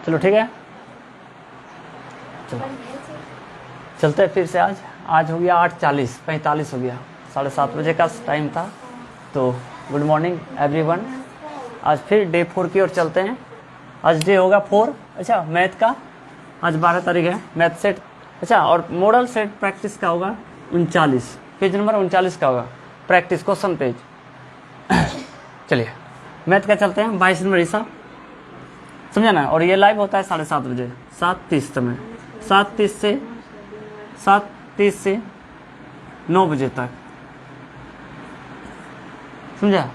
चलो ठीक है, चलो चलते हैं फिर से। आज हो गया 8:40, 45 हो गया, 7:30 बजे का टाइम था। तो गुड मॉर्निंग एवरीवन। आज फिर डे 4 की ओर चलते हैं। आज डे होगा 4। अच्छा, मैथ का आज 12 तारीख है, मैथ सेट। अच्छा, और मॉडल सेट प्रैक्टिस का होगा 39, पेज नंबर 39 का होगा प्रैक्टिस क्वेश्चन पेज। चलिए मैथ का चलते हैं। 22 नंबर हिसाब समझा ना। और ये लाइव होता है 7:30 बजे, 7:30 समय, 7:30 से 9 बजे तक, समझा।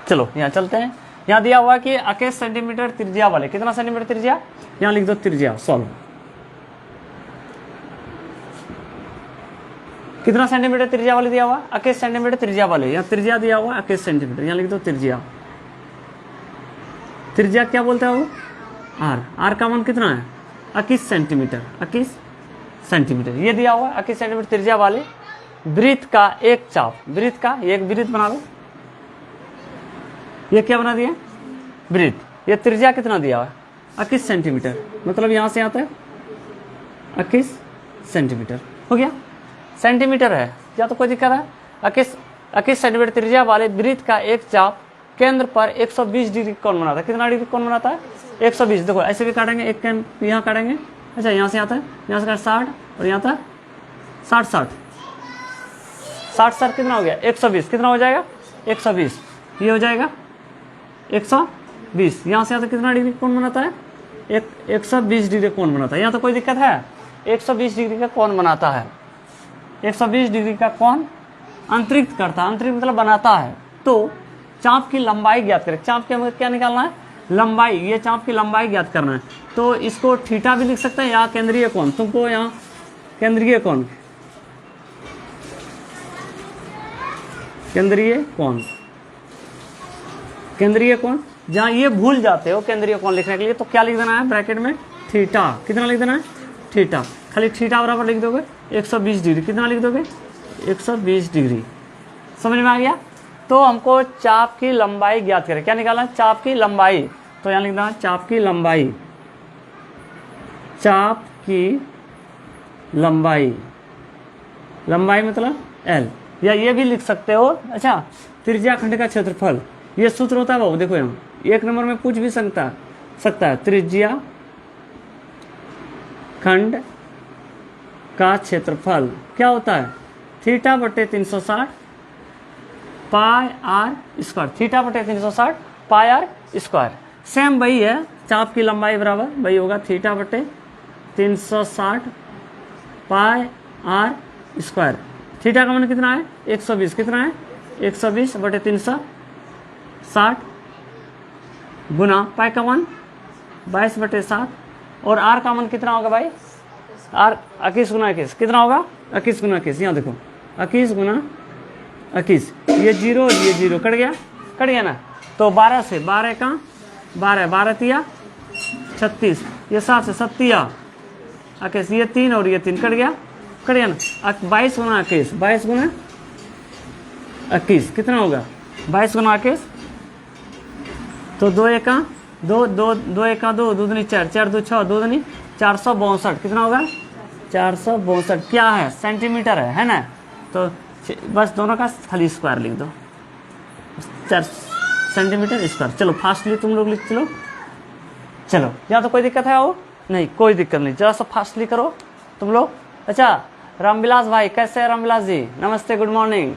चलो यहाँ चलते हैं। यहाँ दिया हुआ कि 21 सेंटीमीटर त्रिज्या वाले, कितना सेंटीमीटर त्रिज्या, यहाँ लिख दो त्रिज्या। सॉल्व, कितना सेंटीमीटर त्रिज्या वाले दिया हुआ, 21 सेंटीमीटर त्रिज्या वाले। यहाँ त्रिज्या दिया हुआ 21 सेंटीमीटर, यहाँ लिख दो त्रिज्या। त्रिज्या क्या बोलते हैं वो, आर का मान कितना है, 21 सेंटीमीटर, 21 सेंटीमीटर। ये दिया हुआ 21 सेंटीमीटर त्रिज्या वाले वृत्त का एक चाप, वृत्त का एक वृत्त बना लो। ये क्या बना दिया, वृत्त। ये त्रिज्या कितना दिया हुआ, 21 सेंटीमीटर, मतलब यहां से आता है 21 सेंटीमीटर। हो गया, सेंटीमीटर है या तो कोई दिक्कत है। 21 सेंटीमीटर त्रिज्या वाले वृत्त का एक चाप केंद्र पर 120 डिग्री कोण बनाता है। कितना डिग्री कोण बनाता है, 120। देखो ऐसे भी काटेंगे, एक यहाँ काटेंगे। अच्छा, यहाँ से आता है, यहाँ से काट 60 और यहाँ तक 60 कितना हो गया, 120। कितना हो जाएगा, 120। ये हो जाएगा 120। यहाँ से आता कितना डिग्री कोण बनाता है, 120 डिग्री कोण बनाता है। यहाँ तो कोई दिक्कत है, 120 डिग्री का कोण बनाता है। 120 डिग्री का कोण अंतरिक्त करता है, अंतरिक्त मतलब बनाता है। तो चाप की लंबाई ज्ञात करें। चाप के हमें क्या निकालना है, लंबाई। ये चाप की लंबाई ज्ञात करना है। तो इसको थीटा भी लिख सकते हैं, या केंद्रीय कोण। तुमको यहाँ केंद्रीय कोण, केंद्रीय कोण, केंद्रीय कोण। जहाँ ये भूल जाते हो केंद्रीय कोण लिखने के लिए, तो क्या लिख देना है ब्रैकेट में, थीटा। कितना लिख देना है, थीटा। खाली थीटा बराबर लिख दोगे 120 डिग्री। कितना लिख दोगे, 120 डिग्री। समझ में आ गया। तो हमको चाप की लंबाई ज्ञात करें। क्या निकालना है, चाप की लंबाई। तो यहाँ लिख देना चाप की लंबाई, चाप की लंबाई, लंबाई मतलब एल। या ये भी लिख सकते हो। अच्छा, त्रिज्या खंड का क्षेत्रफल, ये सूत्र होता है बाबू। देखो यहाँ 1 नंबर में पूछ भी सकता है त्रिज्या खंड का क्षेत्रफल क्या होता है, थीटा बटे 360 पाई आर स्क्वायर। थीटा बटे 360 पाई आर स्क्वायर। सेम वही है, चाप की लंबाई बराबर वही होगा, थीटा बटे 360 पाई आर स्क्वायर। थीटा का मान कितना है, 120। कितना है, 120 बटे 360 गुना पाई का मान 22 बटे 7। और आर का मान कितना होगा भाई, आर 21 गुना 21। कितना होगा, 21 गुना 21। यहाँ देखो 21 गुना 21। ये 0 और ये 0 कट गया ना। तो 12 से 12 का 12 तिया 36, ये 7 से 7 तिया 21। ये 3 और ये 3 कट गया ना। 22 गुना 21, 22 गुना 21 कितना होगा, 22 गुना 21। तो 2 1 2 2 2 1 2 2 दूनी 4 4 2 6 2 दूनी 462। कितना होगा, 462 क्या है, सेंटीमीटर है ना। तो बस दोनों का खाली स्क्वायर लिख दो, 4 सेंटीमीटर स्क्वायर। चलो फास्टली तुम लोग लिख चलो। यहाँ तो कोई दिक्कत है वो नहीं, कोई दिक्कत नहीं, जरा सा फास्टली करो तुम लोग। अच्छा, रामविलास भाई कैसे हैं, रामविलास जी नमस्ते, गुड मॉर्निंग।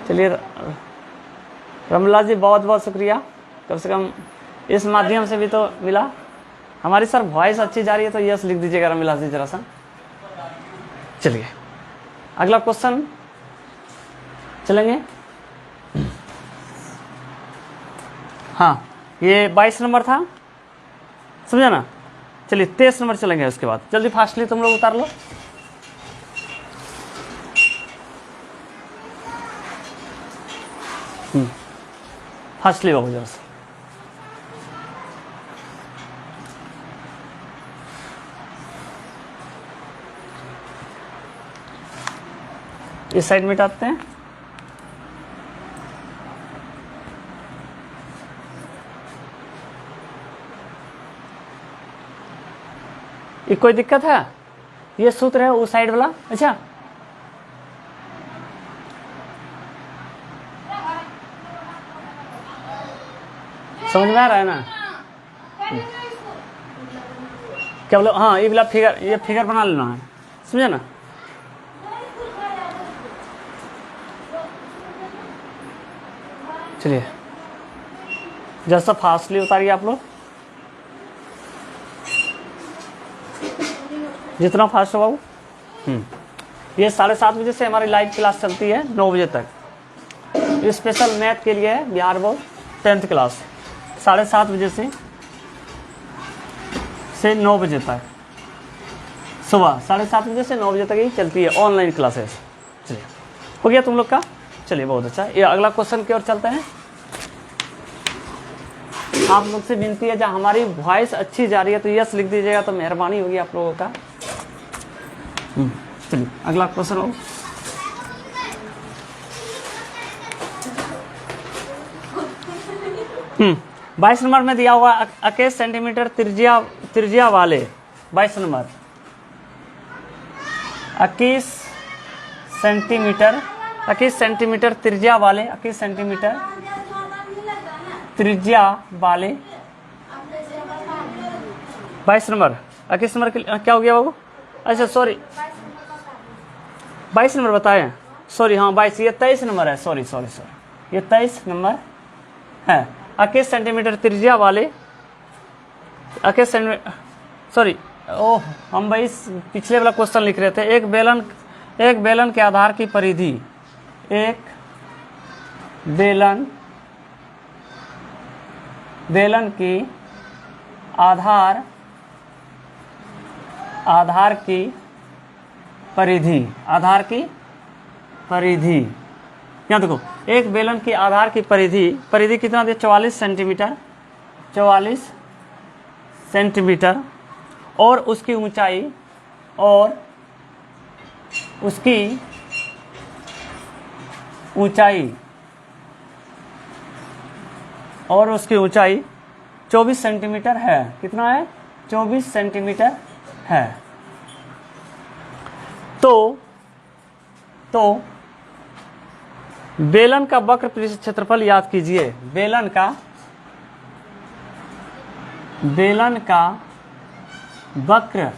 चलिए रामविलास जी बहुत बहुत शुक्रिया, कम से कम इस माध्यम से भी तो मिला। हमारी सर वॉइस अच्छी जा रही है तो यस लिख दीजिएगा रामविलास जी जरा सा। चलिए अगला क्वेश्चन चलेंगे। हाँ, ये 22 नंबर था, समझा ना। चलिए 23 नंबर चलेंगे उसके बाद। जल्दी फास्टली तुम लोग उतार लो। फास्टली बाबू जरा सा। इस साइड मिटाते हैं। ये कोई दिक्कत है? ये सूत्र है उस साइड वाला। अच्छा, समझ में आ रहा है ना? क्या बोलो? हाँ, ये वाला फिगर, ये फिगर बना लेना है, समझे ना? चलिए, जैसा फास्टली उतारिए आप लोग, जितना फास्ट हो बाबू। ये 7:30 बजे से हमारी लाइव क्लास चलती है 9 बजे तक। स्पेशल मैथ के लिए है बिहार बोर्ड 10th क्लास, 7:30 बजे से 9 बजे तक, सुबह 7:30 बजे से 9 बजे तक ही चलती है ऑनलाइन क्लासेस। चलिए, हो गया तुम लोग का? चलिए, बहुत अच्छा। ये अगला क्वेश्चन की ओर चलते हैं। आप लोग से विनती है, जब हमारी वॉइस अच्छी जा रही है तो यस लिख दीजिएगा, तो मेहरबानी होगी आप लोगों का। चलिए, अगला क्वेश्चन हो। हम्म 22 नंबर में दिया हुआ 21 सेंटीमीटर त्रिज्या वाले 22 नंबर 21 सेंटीमीटर त्रिज्या वाले 21 सेंटीमीटर त्रिज्या वाले 22 नंबर 21 नंबर क्या हो गया बाबू? अच्छा सॉरी, 22 नंबर बताए, सॉरी, हाँ 22, ये 23 नंबर है, सॉरी, ये 23 नंबर है। 21 सेंटीमीटर त्रिज्या वाले 21 सेंटीमीटर, सॉरी, ओह, हम भाई पिछले वाला क्वेश्चन लिख रहे थे। एक बेलन के आधार की परिधि, एक बेलन की आधार की परिधि, यहाँ देखो, एक बेलन की आधार की परिधि कितना दिया? 44 सेंटीमीटर, और उसकी ऊंचाई 24 सेंटीमीटर है। कितना है? 24 सेंटीमीटर है। तो बेलन का वक्र पृष्ठ क्षेत्रफल याद कीजिए। बेलन का वक्र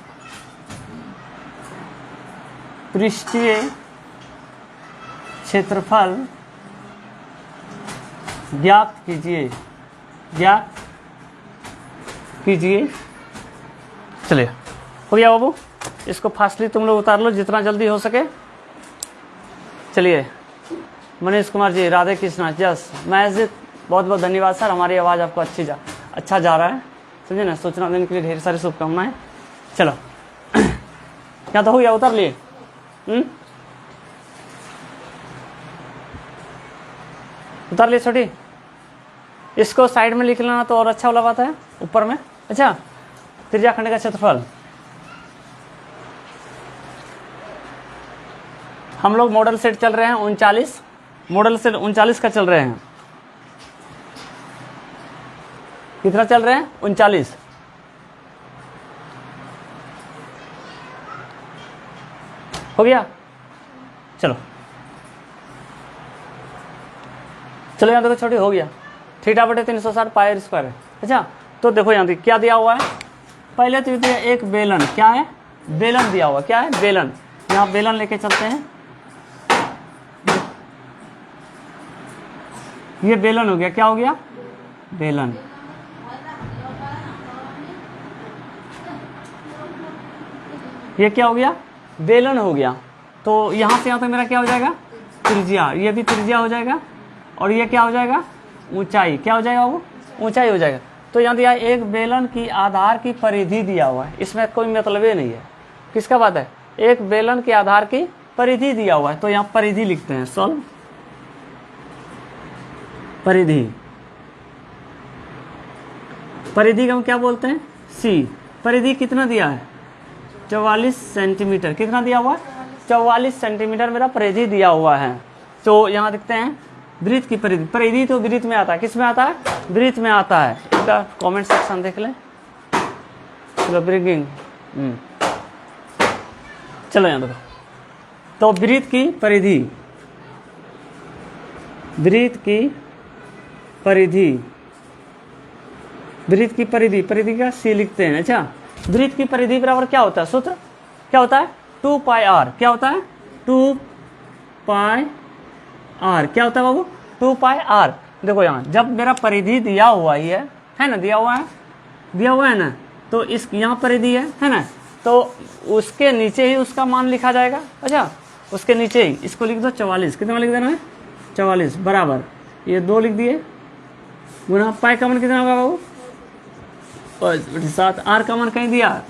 पृष्ठीय क्षेत्रफल ज्ञात कीजिए। चलिए, हो गया बाबू? इसको फास्टली तुम लोग उतार लो जितना जल्दी हो सके। चलिए, मनीष कुमार जी, राधे कृष्णा, जस महजिद, बहुत बहुत धन्यवाद सर। हमारी आवाज़ आपको अच्छा जा रहा है, समझे ना? सूचना देने के लिए ढेर सारी शुभकामनाएं। चलो, क्या तो हो गया? उतार लिए? उतार लिए छोटी? इसको साइड में लिख लेना तो और अच्छा वाला बात है, ऊपर में। अच्छा, त्रिज्या खंड का क्षेत्रफल हम लोग मॉडल सेट चल रहे हैं 39, मॉडल सेट 39 का चल रहे हैं। कितना चल रहे हैं? 39। हो गया? चलो यहाँ देखो छोटी, हो गया। θ/360 पाई स्क्वायर है। अच्छा, तो देखो यहाँ क्या दिया हुआ है। पहले तो दिया एक बेलन, क्या है? बेलन दिया हुआ, क्या है? बेलन। यहाँ बेलन लेके चलते हैं, ये बेलन हो गया। क्या हो गया? बेलन। ये क्या हो गया? बेलन हो गया। तो यहाँ से यहाँ तक मेरा क्या हो जाएगा? त्रिज्या। ये भी त्रिज्या हो जाएगा, और ये क्या हो जाएगा? ऊंचाई। क्या हो जाएगा वो? ऊंचाई हो जाएगा। तो यहाँ दिया एक बेलन की आधार की परिधि दिया हुआ है, इसमें कोई मतलब ही नहीं है। किसका बात है? एक बेलन के आधार की परिधि दिया हुआ है, तो यहाँ परिधि लिखते हैं। सॉल्व परिधि को हम क्या बोलते हैं? सी। परिधि कितना दिया है? 44 सेंटीमीटर। कितना दिया हुआ है? 44 सेंटीमीटर मेरा परिधि दिया हुआ है। तो यहाँ देखते हैं वृत्त की परिधि। परिधि तो वृत्त में आता है। किस में आता है? वृत्त में आता है। इसका कमेंट सेक्शन देख लें। चलो, ब्रिंगिंग चलो यहाँ देखो, तो वृत्त की परिधि, वृत्त की परिधि, वृत्त की परिधि, परिधि का सी लिखते हैं। अच्छा, वृत्त की परिधि बराबर क्या होता है, सूत्र क्या होता है, 2 पाई आर। क्या होता है, 2 पाई आर। क्या होता है बाबू, 2 पाई आर। देखो यहाँ जब मेरा परिधि दिया हुआ ही है ना, दिया हुआ है ना, तो इस यहाँ परिधि है ना, तो उसके नीचे ही उसका मान लिखा जाएगा। अच्छा, उसके नीचे ही इसको लिख दो 44। कितना लिख देना है, 44 बराबर, ये 2 लिख दिए, गुना पाई का मान कितना होगा बाबू, 7। आर का मान कहीं दिया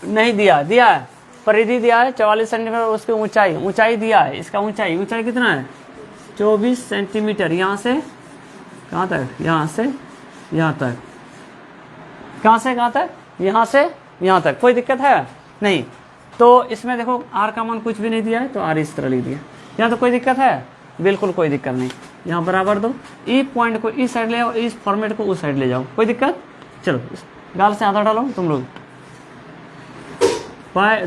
नहीं, दिया है, परिधि दिया है 44 सेंटीमीटर, उसकी ऊंचाई दिया है, इसका ऊंचाई कितना है, 24 सेंटीमीटर। यहाँ से कहाँ तक, यहाँ से यहाँ तक, कहाँ से कहाँ तक, यहाँ से यहाँ तक। कोई दिक्कत है नहीं। तो इसमें देखो आर का मान कुछ भी नहीं दिया है, तो आर इस तरह लिख दिया। यहाँ तो कोई दिक्कत है, बिल्कुल कोई दिक्कत नहीं। यहाँ बराबर दो, ई पॉइंट को इस साइड ले आओ, इस फॉर्मेट को उस साइड ले जाओ, कोई दिक्कत। चलो गाल से आधा डालो तुम लोग,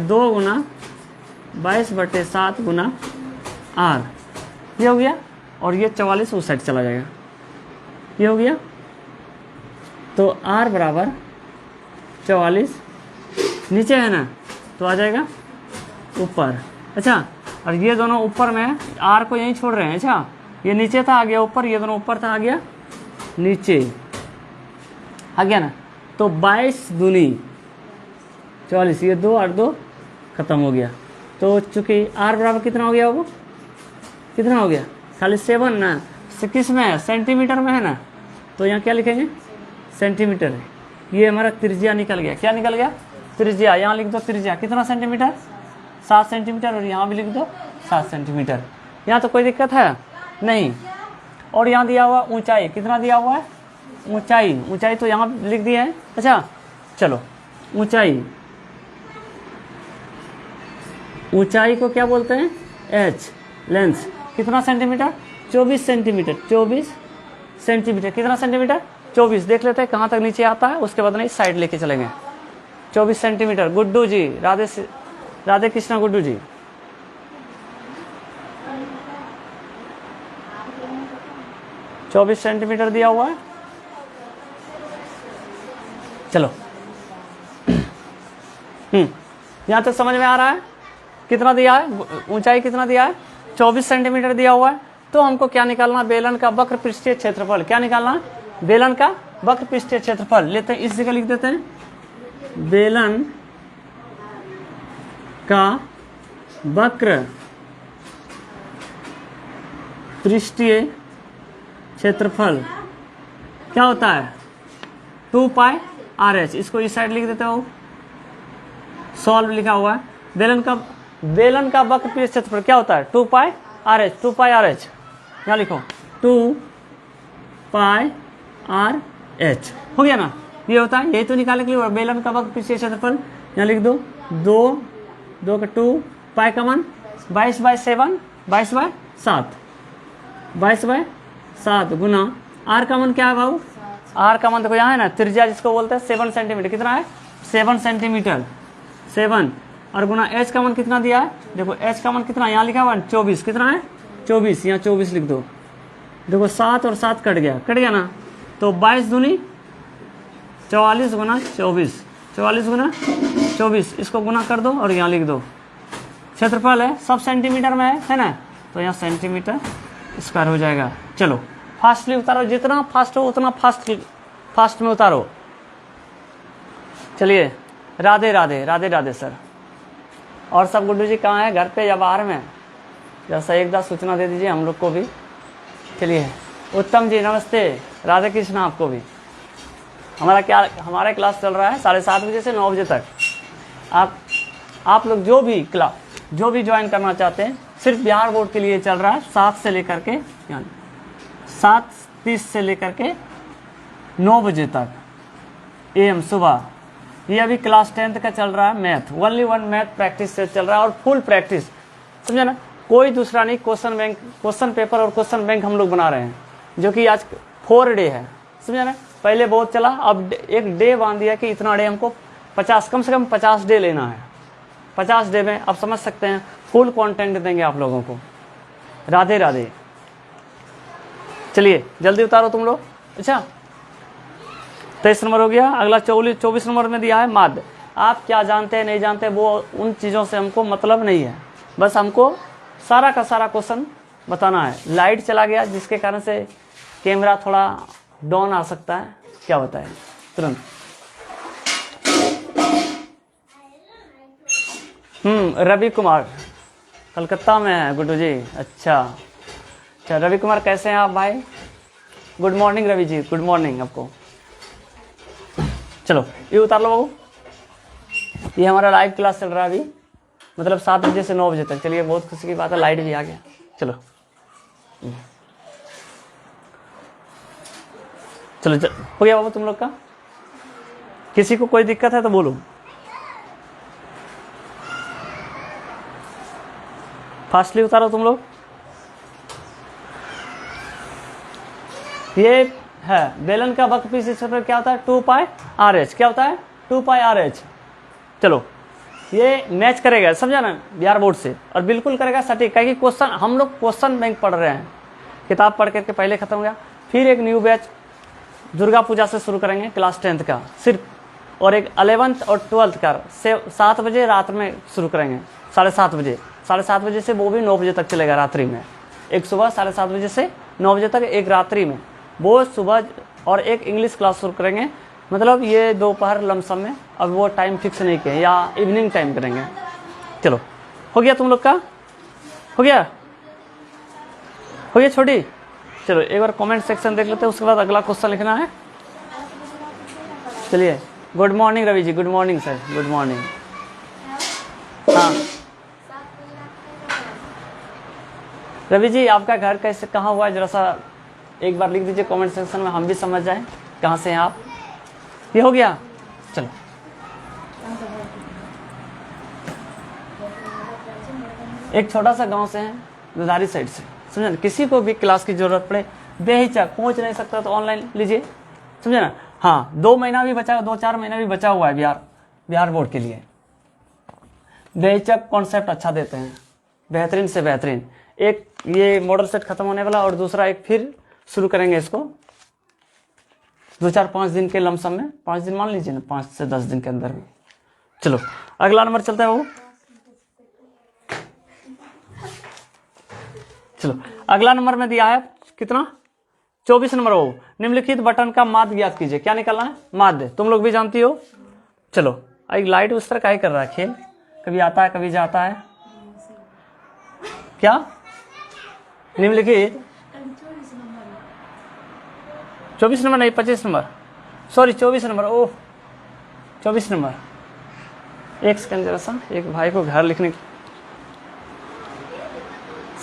2 गुना 22/7 गुना आर, ये हो गया, और ये 44 उस साइड चला जाएगा, ये हो गया। तो आर बराबर 44 नीचे है ना, तो आ जाएगा ऊपर। अच्छा, और ये दोनों ऊपर में, आर को यहीं छोड़ रहे हैं। अच्छा, ये नीचे था, आ गया ऊपर, ये दोनों ऊपर था, आ गया नीचे, आ गया ना। तो 22 दूनी 44, ये 2 और 2 खत्म हो गया। तो चूंकि आर बराबर कितना हो गया, वो कितना हो गया, खाली 7 ना, किस में है, सेंटीमीटर में है ना, तो यहाँ क्या लिखेंगे, सेंटीमीटर है। ये हमारा त्रिज्या निकल गया, क्या निकल गया, त्रिज्या। यहाँ लिख दो त्रिज्या कितना सेंटीमीटर, 7 सेंटीमीटर, और यहाँ भी लिख दो 7 सेंटीमीटर। यहाँ तो कोई दिक्कत है नहीं। और यहाँ दिया हुआ ऊंचाई, कितना दिया हुआ है, ऊंचाई तो यहाँ लिख दिया है। अच्छा, चलो ऊंचाई को क्या बोलते हैं, एच। लेंस कितना सेंटीमीटर, 24 सेंटीमीटर, 24 सेंटीमीटर, कितना सेंटीमीटर, 24। देख लेते हैं कहाँ तक नीचे आता है, उसके बाद नहीं साइड लेके चलेंगे। 24 सेंटीमीटर। गुड्डू जी, राधे कृष्णा गुड्डू जी, चौबीस सेंटीमीटर दिया हुआ है। चलो यहाँ तक समझ में आ रहा है, कितना दिया है, ऊंचाई कितना दिया है, 24 सेंटीमीटर दिया हुआ है। तो हमको क्या निकालना, बेलन का वक्र पृष्ठीय क्षेत्रफल। क्या निकालना, बेलन का वक्र पृष्ठीय क्षेत्रफल। लेते हैं, इस जगह लिख देते हैं, बेलन का वक्र पृष्ठीय क्षेत्रफल क्या होता है, 2 पाई RH। इसको इस साइड लिख देते हो, सॉल्व लिखा हुआ है। बेलन का वक्र पृष्ठीय क्षेत्रफल क्या होता है, 2 पाई RH। 2 पाई RH यहाँ लिखो, 2 पाई RH हो गया ना। ये होता है, यही तो निकालने के लिए बेलन का वक्र पृष्ठीय क्षेत्रफल। यहाँ लिख दो, 2 का 2, पाई का मान 22/7, 22/7 गुना आर का मान क्या है भाऊ, आर का मान देखो यहाँ है ना, त्रिज्या जिसको बोलते हैं 7 सेंटीमीटर। कितना है, 7 सेंटीमीटर, 7। और गुना एच का मान कितना दिया है, देखो एच का मान कितना यहाँ लिखा हुआ है, 24। कितना है, 24। यहाँ 24 लिख दो। देखो 7 और 7 कट गया ना, तो 22 दूनी 44 गुना 24, 44 गुना 24, इसको गुना कर दो और यहाँ लिख दो। क्षेत्रफल है, सब सेंटीमीटर में है ना, तो यहाँ सेंटीमीटर स्क्वायर हो जाएगा। चलो फास्टली उतारो, जितना फास्ट हो उतना फास्ट में उतारो। चलिए, राधे राधे सर। और सब गुड्डू जी कहाँ है, घर पे या बाहर में, जैसा एक बार सूचना दे दीजिए हम लोग को भी। चलिए, उत्तम जी नमस्ते, राधे कृष्ण आपको भी। हमारा क्लास चल रहा है 7:30 बजे से 9 बजे तक। आप लोग जो भी ज्वाइन करना चाहते हैं, सिर्फ बिहार बोर्ड के लिए चल रहा है। 7 से लेकर के 7:30 से लेकर के 9 बजे तक AM सुबह। ये अभी क्लास 10th का चल रहा है, मैथ, ओनली 1 मैथ प्रैक्टिस से चल रहा है, और फुल प्रैक्टिस, समझे ना, कोई दूसरा नहीं। क्वेश्चन पेपर और क्वेश्चन बैंक हम लोग बना रहे हैं, जो कि आज 4 डे है, समझे ना। पहले बहुत चला, अब एक डे बांध दिया कि इतना डे हमको 50, कम से कम 50 डे लेना है। 50 डे में आप समझ सकते हैं फुल कंटेंट देंगे आप लोगों को। राधे राधे। चलिए जल्दी उतारो तुम लोग। अच्छा 23 नंबर हो गया। अगला 24 नंबर में दिया है माध्य। आप क्या जानते हैं नहीं जानते वो उन चीज़ों से हमको मतलब नहीं है, बस हमको सारा का सारा क्वेश्चन बताना है। लाइट चला गया जिसके कारण से कैमरा थोड़ा डाउन आ सकता है, क्या होता है तुरंत। रवि कुमार कलकत्ता में है गुड्डू जी। अच्छा रवि कुमार कैसे हैं आप भाई? Good morning Ravi ji, good morning आपको। चलो ये उतार लो बाबू। ये हमारा लाइव क्लास चल रहा है अभी, मतलब 7 बजे से 9 बजे तक। चलिए बहुत खुशी की बात है, लाइट भी आ गया। चलो चलो हो गया बाबू तुम लोग का। किसी को कोई दिक्कत है तो बोलो। फास्टली उतारो तुम लोग। ये है बेलन का वर्कपीस क्षेत्र क्या होता है 2 पाई RH। क्या होता है 2 पाई RH। चलो ये मैच करेगा, समझा ना, बिहार बोर्ड से, और बिल्कुल करेगा सटीक। क्योंकि क्वेश्चन हम लोग क्वेश्चन बैंक पढ़ रहे हैं, किताब पढ़ करके पहले खत्म हो गया। फिर एक न्यू बैच दुर्गा पूजा से शुरू करेंगे क्लास 10th का सिर्फ, और एक 11th और 12th का 7 बजे रात में शुरू करेंगे, 7:30 बजे। 7:30 बजे से वो भी 9 बजे तक चलेगा रात्रि में। एक सुबह 7:30 बजे से 9 बजे तक, एक रात्रि में वो सुबह, और एक इंग्लिश क्लास शुरू करेंगे। मतलब ये दोपहर लमसम में, अब वो टाइम फिक्स नहीं किया, या इवनिंग टाइम करेंगे। चलो हो गया तुम लोग का? हो गया छोटी? चलो एक बार कमेंट सेक्शन देख लेते हैं, उसके बाद अगला क्वेश्चन लिखना है। चलिए good morning Ravi ji, good morning sir, good morning. हाँ रवि जी आपका घर कैसे कहाँ हुआ है, जरा सा एक बार लिख दीजिए कमेंट सेक्शन में, हम भी समझ जाएं कहाँ से हैं आप। ये हो गया। चलो एक छोटा सा गांव से हैं, दुधारी साइड से, समझे ना। किसी को भी क्लास की जरूरत पड़े बेहिचक, पहुंच नहीं सकता तो ऑनलाइन लीजिए, समझे ना। हाँ 2 महीना भी बचा, 2-4 महीना भी बचा हुआ है बिहार बोर्ड के लिए। बेहिचक कॉन्सेप्ट अच्छा देते हैं, बेहतरीन से बेहतरीन। एक ये मॉडल सेट खत्म होने वाला, और दूसरा एक फिर शुरू करेंगे इसको 2-4-5 दिन के लमसम में, 5 दिन मान लीजिए ना, 5 से 10 दिन के अंदर भी। चलो अगला नंबर चलता है वो। चलो अगला नंबर में दिया है कितना 24 नंबर हो। निम्नलिखित बटन का माध्य ज्ञात कीजिए। क्या निकालना है? माध्य। तुम लोग भी जानती हो। चलो एक लाइट उस तरह का ही कर रहा है खेल, कभी आता है कभी जाता है। क्या निम्नलिखित 24 नंबर नहीं 25 नंबर, सॉरी 24 नंबर। ओह 24 नंबर। एक सेकंड जरा सा, एक भाई को घर लिखने।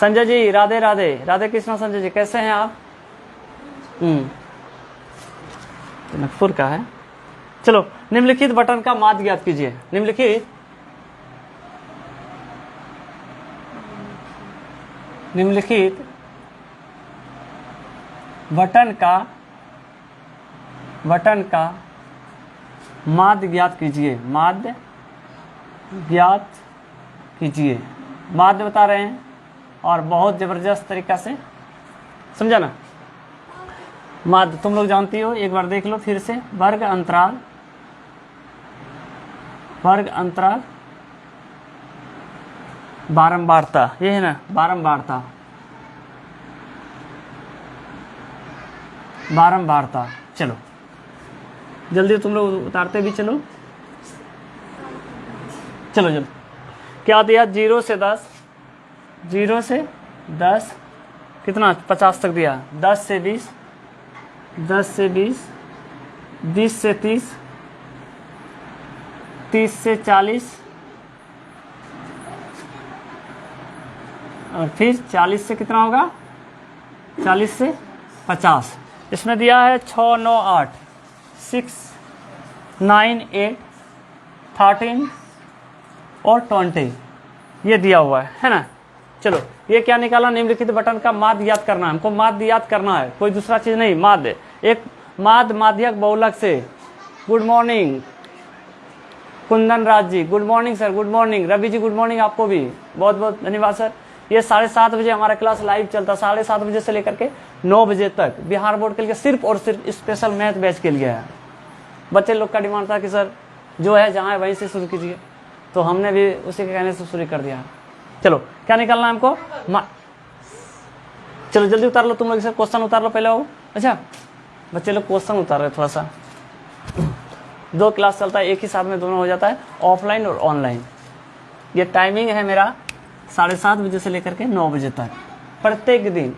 संजय जी राधे राधे। राधे कृष्णा संजय जी, कैसे हैं आप? नागपुर का है। चलो निम्नलिखित बटन का माध्य ज्ञात कीजिए। निम्नलिखित बटन का माध्य ज्ञात कीजिए। माध्य ज्ञात कीजिए। माध्य बता रहे हैं, और बहुत जबरदस्त तरीका से, समझा ना। माध्य तुम लोग जानती हो, एक बार देख लो फिर से। वर्ग अंतराल बारंबारता, ये है ना बारंबारता। चलो जल्दी तुम लोग उतारते भी चलो। क्या दिया? 0 से 10 कितना 50 तक दिया। 10 से 20 20 से 30 30 से 40 और फिर 40 से कितना होगा? 40 से 50। इसमें दिया है 6 9 8 6 9 8 13 और 20, ये दिया हुआ है ना। चलो ये क्या निकाला? निम्नलिखित बटन का माध्य याद करना है हमको। माध्य याद करना है, कोई दूसरा चीज नहीं। माध्य एक माध्यक बहुलक से। Good morning Kundan Raj ji good morning sir, good morning. Ravi ji good morning आपको भी, बहुत बहुत धन्यवाद सर। ये 7:30 बजे हमारा क्लास लाइव चलता, 7:30 बजे से लेकर के 9 बजे तक बिहार बोर्ड के लिए सिर्फ और सिर्फ स्पेशल मैथ बैच के लिए है। बच्चे लोग का डिमांड था कि सर जो है जहाँ है वहीं से शुरू कीजिए, तो हमने भी उसी के कहने से शुरू कर दिया। चलो क्या निकालना है हमको, चलो जल्दी उतार लो तुम लोग, इसे क्वेश्चन उतार लो पहले वो। अच्छा बच्चे लोग क्वेश्चन उतार रहे थोड़ा सा, 2 क्लास चलता है, एक ही साथ में दोनों हो जाता है, ऑफलाइन और ऑनलाइन। ये टाइमिंग है मेरा 7:30 बजे से लेकर के 9 बजे तक प्रत्येक दिन।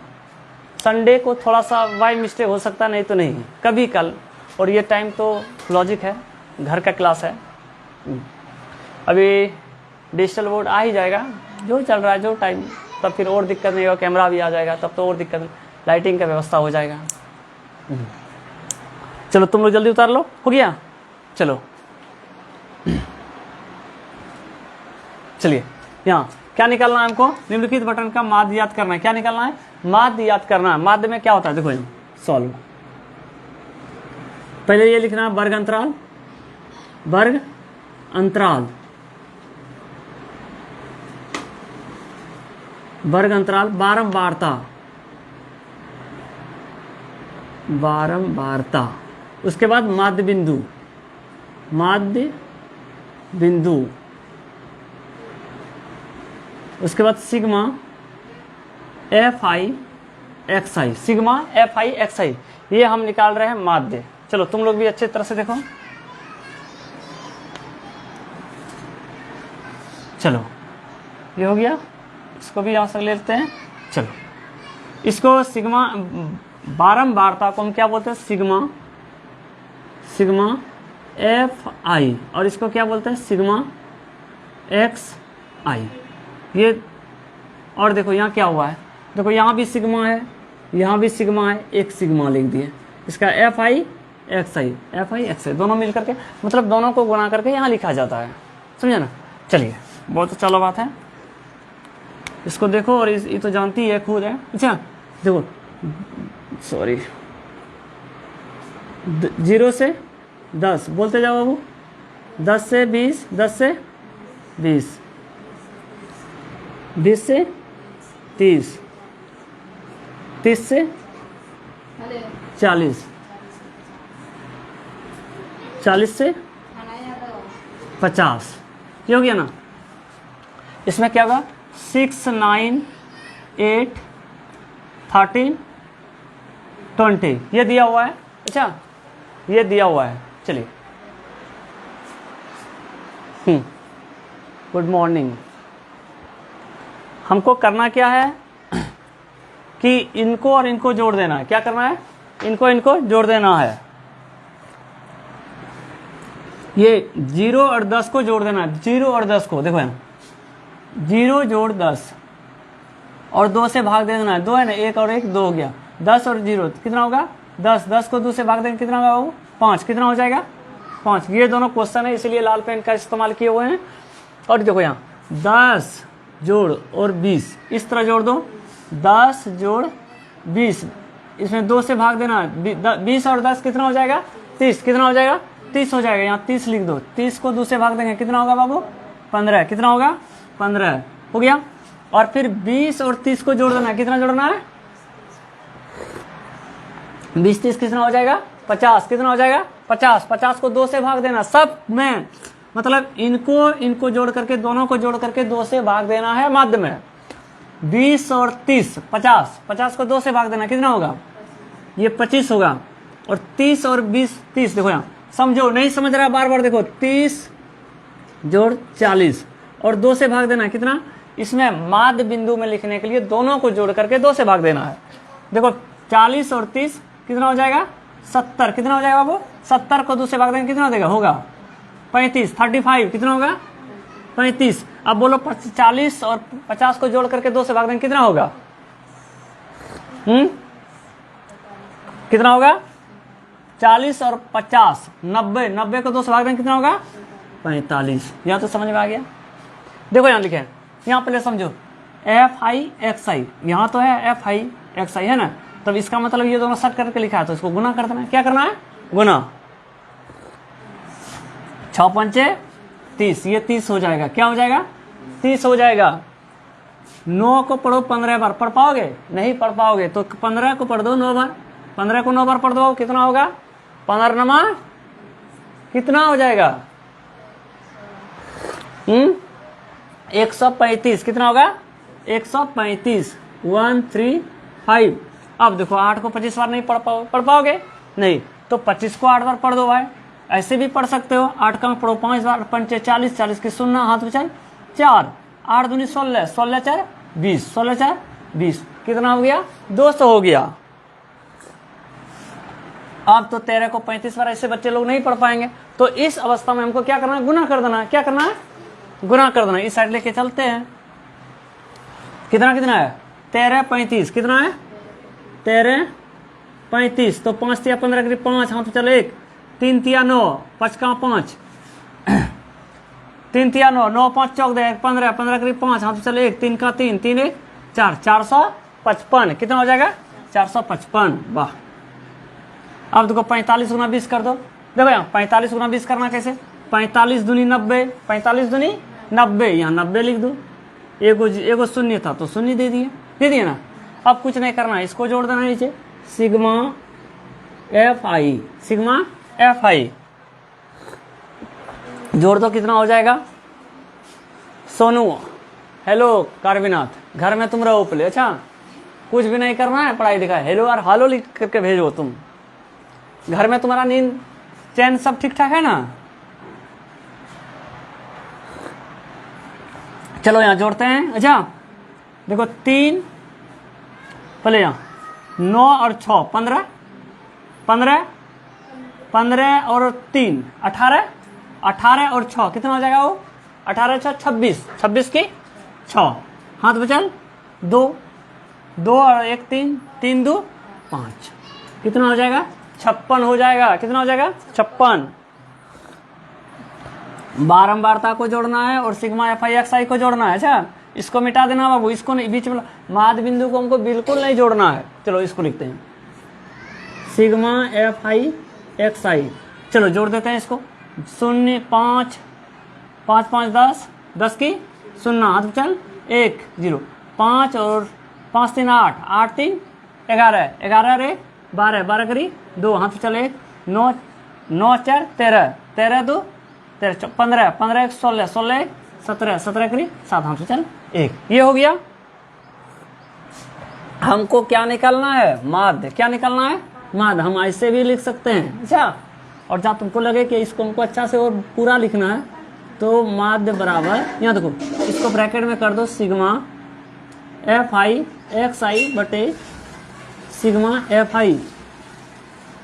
संडे को थोड़ा सा बाय मिस्टेक हो सकता, नहीं तो नहीं, कभी कल। और ये टाइम तो लॉजिक है, घर का क्लास है। अभी डिजिटल बोर्ड आ ही जाएगा, जो चल रहा है जो टाइम, तब फिर और दिक्कत नहीं होगा, कैमरा भी आ जाएगा तब तो और दिक्कत नहीं, लाइटिंग का व्यवस्था हो जाएगा। चलो तुम लोग जल्दी उतार लो, हो गया। चलो चलिए यहाँ क्या निकालना है हमको, निम्नलिखित बटन का माध्य याद करना है। क्या निकालना है, माध्य याद करना है। माध्य में क्या होता है, देखो यहाँ सॉल्व, पहले ये लिखना है वर्ग अंतराल, वर्ग अंतराल, वर्ग अंतराल, बारंबारता, बारंबारता, उसके बाद माध्य बिंदु, माध्य बिंदु, उसके बाद sigma F I X I, sigma F I X I, ये हम निकाल रहे हैं माध्य। चलो तुम लोग भी अच्छे तरह से देखो। चलो ये हो गया, इसको भी यहां से ले लेते हैं। चलो इसको सिग्मा बारंबारता को हम क्या बोलते हैं, सिग्मा, सिग्मा एफ आई, और इसको क्या बोलते हैं, सिग्मा एक्स आई। ये और देखो यहाँ क्या हुआ है, देखो यहाँ भी सिग्मा है, यहाँ भी सिग्मा है, एक सिग्मा लिख दिए, इसका F I X I, F I X I दोनों मिल करके, मतलब दोनों को गुणा करके यहाँ लिखा जाता है, समझे ना। चलिए बहुत अच्छा बात है, इसको देखो। और ये तो जानती है खुद है। अच्छा देखो, सॉरी, 0 से 10 बोलते जाओ बाबू, 10 से 20, 10 से 20, 20 से 30, 30 से 40, 40 से 50, ये हो गया ना। इसमें क्या होगा, 6, 9, 8, 13, 20, ये दिया हुआ है। अच्छा ये दिया हुआ है। चलिए गुड मॉर्निंग। हमको करना क्या है कि इनको और इनको जोड़ देना है। क्या करना है, इनको इनको जोड़ देना है। ये 0 और 10 को जोड़ देना है, 0 और 10 को, देखो यहाँ 0 जोड़ 10 और 2 से भाग दे देना है, 2 है ना, 1 और 1 2 हो गया, 10 और 0 कितना होगा, 10, 10 को 2 से भाग देंगे कितना होगा वो 5, कितना हो जाएगा 5। ये दोनों क्वेश्चन है इसलिए लाल पेन का इस्तेमाल किए हुए हैं। और देखो यहाँ 10 जोड़ और 20 इस तरह जोड़ दो, 10 जोड़ 20, इसमें 2 से भाग देना, 20 और 10 कितना हो जाएगा 30, कितना हो जाएगा 30 हो जाएगा। यहाँ 30 लिख दो, 30 को 2 से भाग देंगे कितना होगा बाबू 15, कितना होगा 15 हो गया। और फिर 20 और 30 को जोड़ देना है, कितना जोड़ना है 20 30 कितना हो जाएगा 50, कितना हो जाएगा 50, 50 को 2 से भाग देना सब में, मतलब इनको जोड़ करके दोनों को जोड़ करके 2 से भाग देना है माध्य में। 20 और 30 50, 50 को 2 से भाग देना कितना होगा ये 25 होगा। और 30 और 20 30, देखो यहाँ समझो, नहीं समझ रहा बार बार देखो, 30 जोड़ 40 और 2 से भाग देना कितना, इसमें माध्य बिंदु में लिखने के लिए दोनों को जोड़ करके 2 से भाग देना है। देखो 40 और 30 कितना हो जाएगा 70, कितना हो जाएगा बाबू 70 को 2 से भाग देंगे कितना देगा होगा 35, 35 कितना होगा 35। अब बोलो 40 और 50 को जोड़ करके 2 से भाग देंगे कितना होगा कितना होगा 40 और 50 90, 90 को 2 से भाग देंगे कितना होगा 45। यहाँ तो समझ में आ गया। देखो यहाँ लिखे, यहाँ पहले समझो एफ आई एक्स आई, यहाँ तो है एफ आई एक्स आई है ना, तब इसका मतलब ये दोनों सेट करके लिखा है तो इसको गुना कर देना है। क्या करना है गुना, 6 पंचे 30, ये 30 हो जाएगा। क्या हो जाएगा? 30 हो जाएगा। 9 को पढ़ो 15 बार, पढ़ पाओगे? नहीं पढ़ पाओगे, तो 15 को पढ़ दो 9 बार। 15 को 9 बार पढ़ दो, कितना होगा? 15 नमा कितना हो जाएगा? 135। कितना होगा? 135। 135। अब देखो 8 को 25 बार नहीं पढ़ पाओगे? नहीं, तो 25 को 8 बार पढ़ दो भाई। ऐसे भी पढ़ सकते हो। 8 का पढ़ो 5 बार, 5 40, 40 की 0, हाथ में चल 4, 8 दूनी 16, 16 4 20, 16 4 20, कितना हो गया? 200 हो गया। अब तो 13 को 35 बार ऐसे बच्चे लोग नहीं पढ़ पाएंगे, तो इस अवस्था में हमको क्या करना है? गुना कर देना है। क्या करना है? गुना कर देना। इस साइड लेके चलते हैं। कितना कितना है? 13 35। कितना है? 13 35। तो 5 तिया 15 करीब 5, हाथ चल 1, 3 तिया 9, 5 का 5, 3 तिया 9, 9 5 चौक दे 15, 15 करीब 5, हाथ चल 1, 3 का 3, 3 1 4, 455। कितना हो जाएगा? 455। वाह। अब देखो 45 गुना 20 कर दो। देखो यहाँ 45 गुना 20 करना कैसे? 45 दूनी 90, 45 दूनी 90, यहाँ 90 लिख दो। एगो शून्य था तो शून्य दे दिए ना। अब कुछ नहीं करना है, इसको जोड़ देना नीचे, सिग्मा एफ आई, सिग्मा एफ आई जोड़ दो। कितना हो जाएगा? सोनू, हेलो कारविनाथ, घर में तुम रहो पहले। अच्छा, कुछ भी नहीं करना है, पढ़ाई लिखाई। हेलो और हालो लिख करके भेजो। तुम घर में तुम्हारा नींद चैन सब ठीक ठाक है ना? चलो यहाँ जोड़ते हैं। अच्छा देखो 3 पहले यहाँ 9 और 6 15, 15 15 और 3 18, 18 और 6 कितना हो जाएगा? वो 18 6 26, 26 की 6, हाथ बचल 2, 2 और 1 3, 3 2 5, कितना हो जाएगा? 56 हो जाएगा। कितना हो जाएगा? 56। बारंबारता को जोड़ना है और सिग्मा एफ आई एक्स आई को जोड़ना है। अच्छा, इसको मिटा देना बाबू, इसको नहीं, बीच में माद बिंदु को हमको बिल्कुल नहीं जोड़ना है। चलो इसको लिखते हैं, सिग्मा एफ आई एक्स आई। चलो जोड़ देते हैं इसको। 0 5 5 5 10, 10 की 0, हाथ चल 1 0, 5 और 5 3 8, 8 3 11, 11 रे 12, 12 करी 2, हाथ चल 1, 9 9 4 13, 13 2 13, 15 15 1 16, 16 1 17, 17 करी 7, हाथ चल 1। ये हो गया। हमको क्या निकालना है? माध्य। क्या निकालना है? माध्य। हम ऐसे भी लिख सकते हैं। अच्छा, और जहाँ तुमको लगे कि इसको हमको अच्छा से और पूरा लिखना है, तो माध्य बराबर, यहाँ देखो इसको ब्रैकेट में कर दो, सिग्मा एफ आई एक्स आई बटे सिग्मा एफ आई,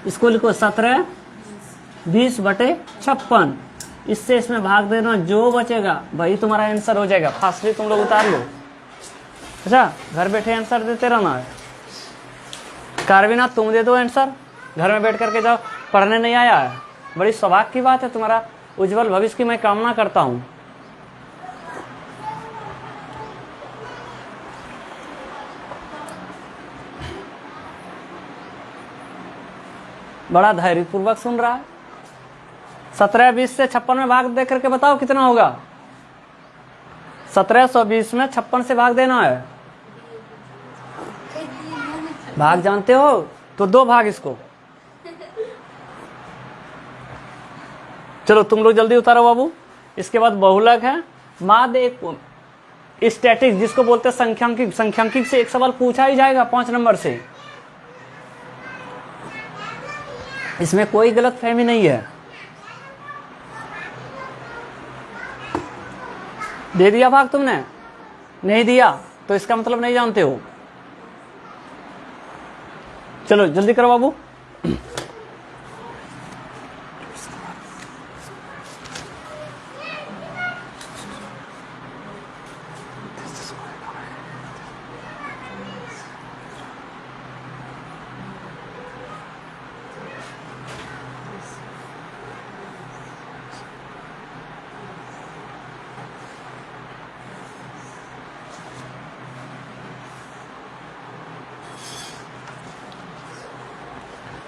इसको लिखो 17 20 बटे 56। इससे इसमें भाग देना, जो बचेगा वही तुम्हारा आंसर हो जाएगा। फासली तुम लोग उतार लो। अच्छा, घर बैठे आंसर देते रहना है। कारविना तुम दे दो आंसर, घर में बैठ करके जाओ, पढ़ने नहीं आया है। बड़ी सौभाग्य की बात है, तुम्हारा उज्जवल भविष्य की मैं कामना करता हूँ। बड़ा धैर्यपूर्वक सुन रहा है। 17 20 से 56 में भाग दे करके बताओ कितना होगा? 1720 में 56 से भाग देना है। भाग जानते हो तो 2 भाग इसको। चलो तुम लोग जल्दी उतारो बाबू। इसके बाद बहुलक है। माध्य एक स्टैटिक, जिसको बोलते हैं संख्यांकिक। संख्यांकिक से एक सवाल पूछा ही जाएगा 5 नंबर से। इसमें कोई गलत फहमी नहीं है। दे दिया भाग तुमने? नहीं दिया तो इसका मतलब नहीं जानते हो। चलो जल्दी करो बाबू।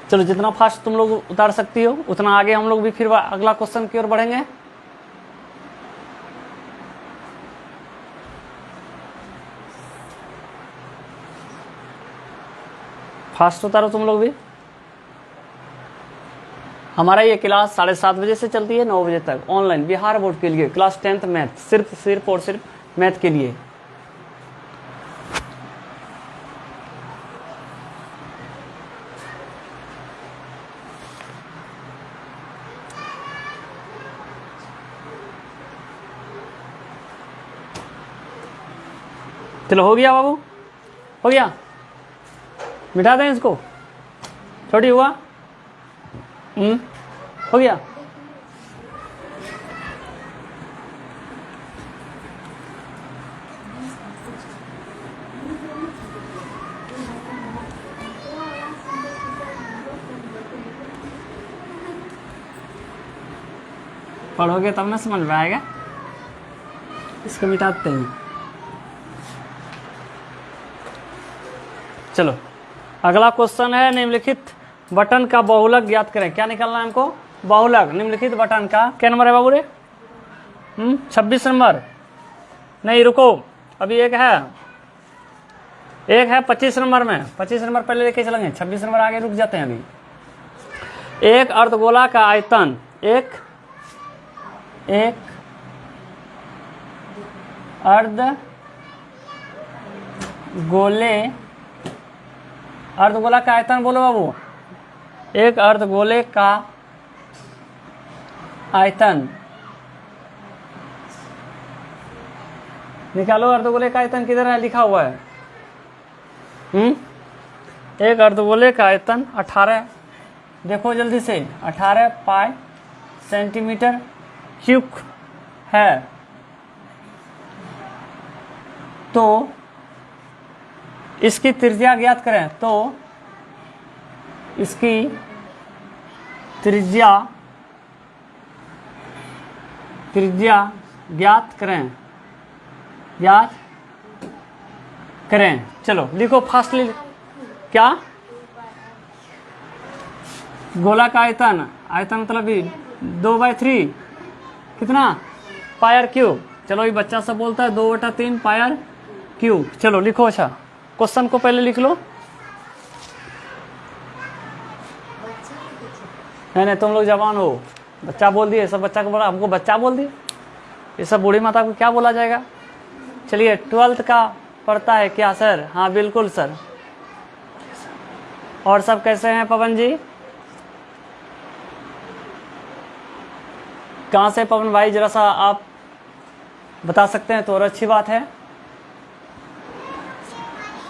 चलो जितना फास्ट तुम लोग उतार सकती हो उतना आगे हम लोग भी फिर अगला क्वेश्चन की ओर बढ़ेंगे। फास्ट उतारो तुम लोग भी। हमारा ये क्लास 7:30 बजे से चलती है 9 बजे तक ऑनलाइन बिहार बोर्ड के लिए, क्लास 10th मैथ, सिर्फ और सिर्फ मैथ के लिए। चलो हो गया बाबू, हो गया, मिटा दें इसको, छोटी हुआ। हो गया। पढ़ोगे तब ना समझ में आएगा। इसको मिटाते हैं। चलो अगला क्वेश्चन है, निम्नलिखित बटन का बहुलक ज्ञात करें। क्या निकालना है हमको? बहुलक निम्नलिखित बटन का। क्या नंबर है बाबू रे? 26 नंबर। नहीं रुको, अभी एक है 25 नंबर में। 25 नंबर पहले लेके चलेंगे, 26 नंबर आगे रुक जाते हैं अभी। एक अर्धगोला का आयतन, एक अर्धगोला का आयतन बोलो बाबू। एक अर्धगोले का आयतन निकालो। अर्धगोले का आयतन किधर है? लिखा हुआ है। एक अर्धगोले का आयतन 18, देखो जल्दी से, 18 पाई सेंटीमीटर क्यूब है। तो इसकी त्रिज्या ज्ञात करें। तो इसकी त्रिज्या ज्ञात करें। चलो लिखो फास्टली। क्या? गोला का आयतन मतलब 2/3 कितना? Pier cube. चलो ये बच्चा सब बोलता है 2/3 पायर क्यूब। चलो लिखो। अच्छा क्वेश्चन को पहले लिख लो। नहीं तुम लोग जवान हो, बच्चा बोल दिए सब। बच्चा को बोला, हमको बच्चा बोल दिए। ये सब बूढ़ी माता को क्या बोला जाएगा? चलिए 12th का पढ़ता है क्या सर? हाँ बिल्कुल सर। और सब कैसे हैं पवन जी? कहाँ से पवन भाई, जरा सा आप बता सकते हैं तो और अच्छी बात है।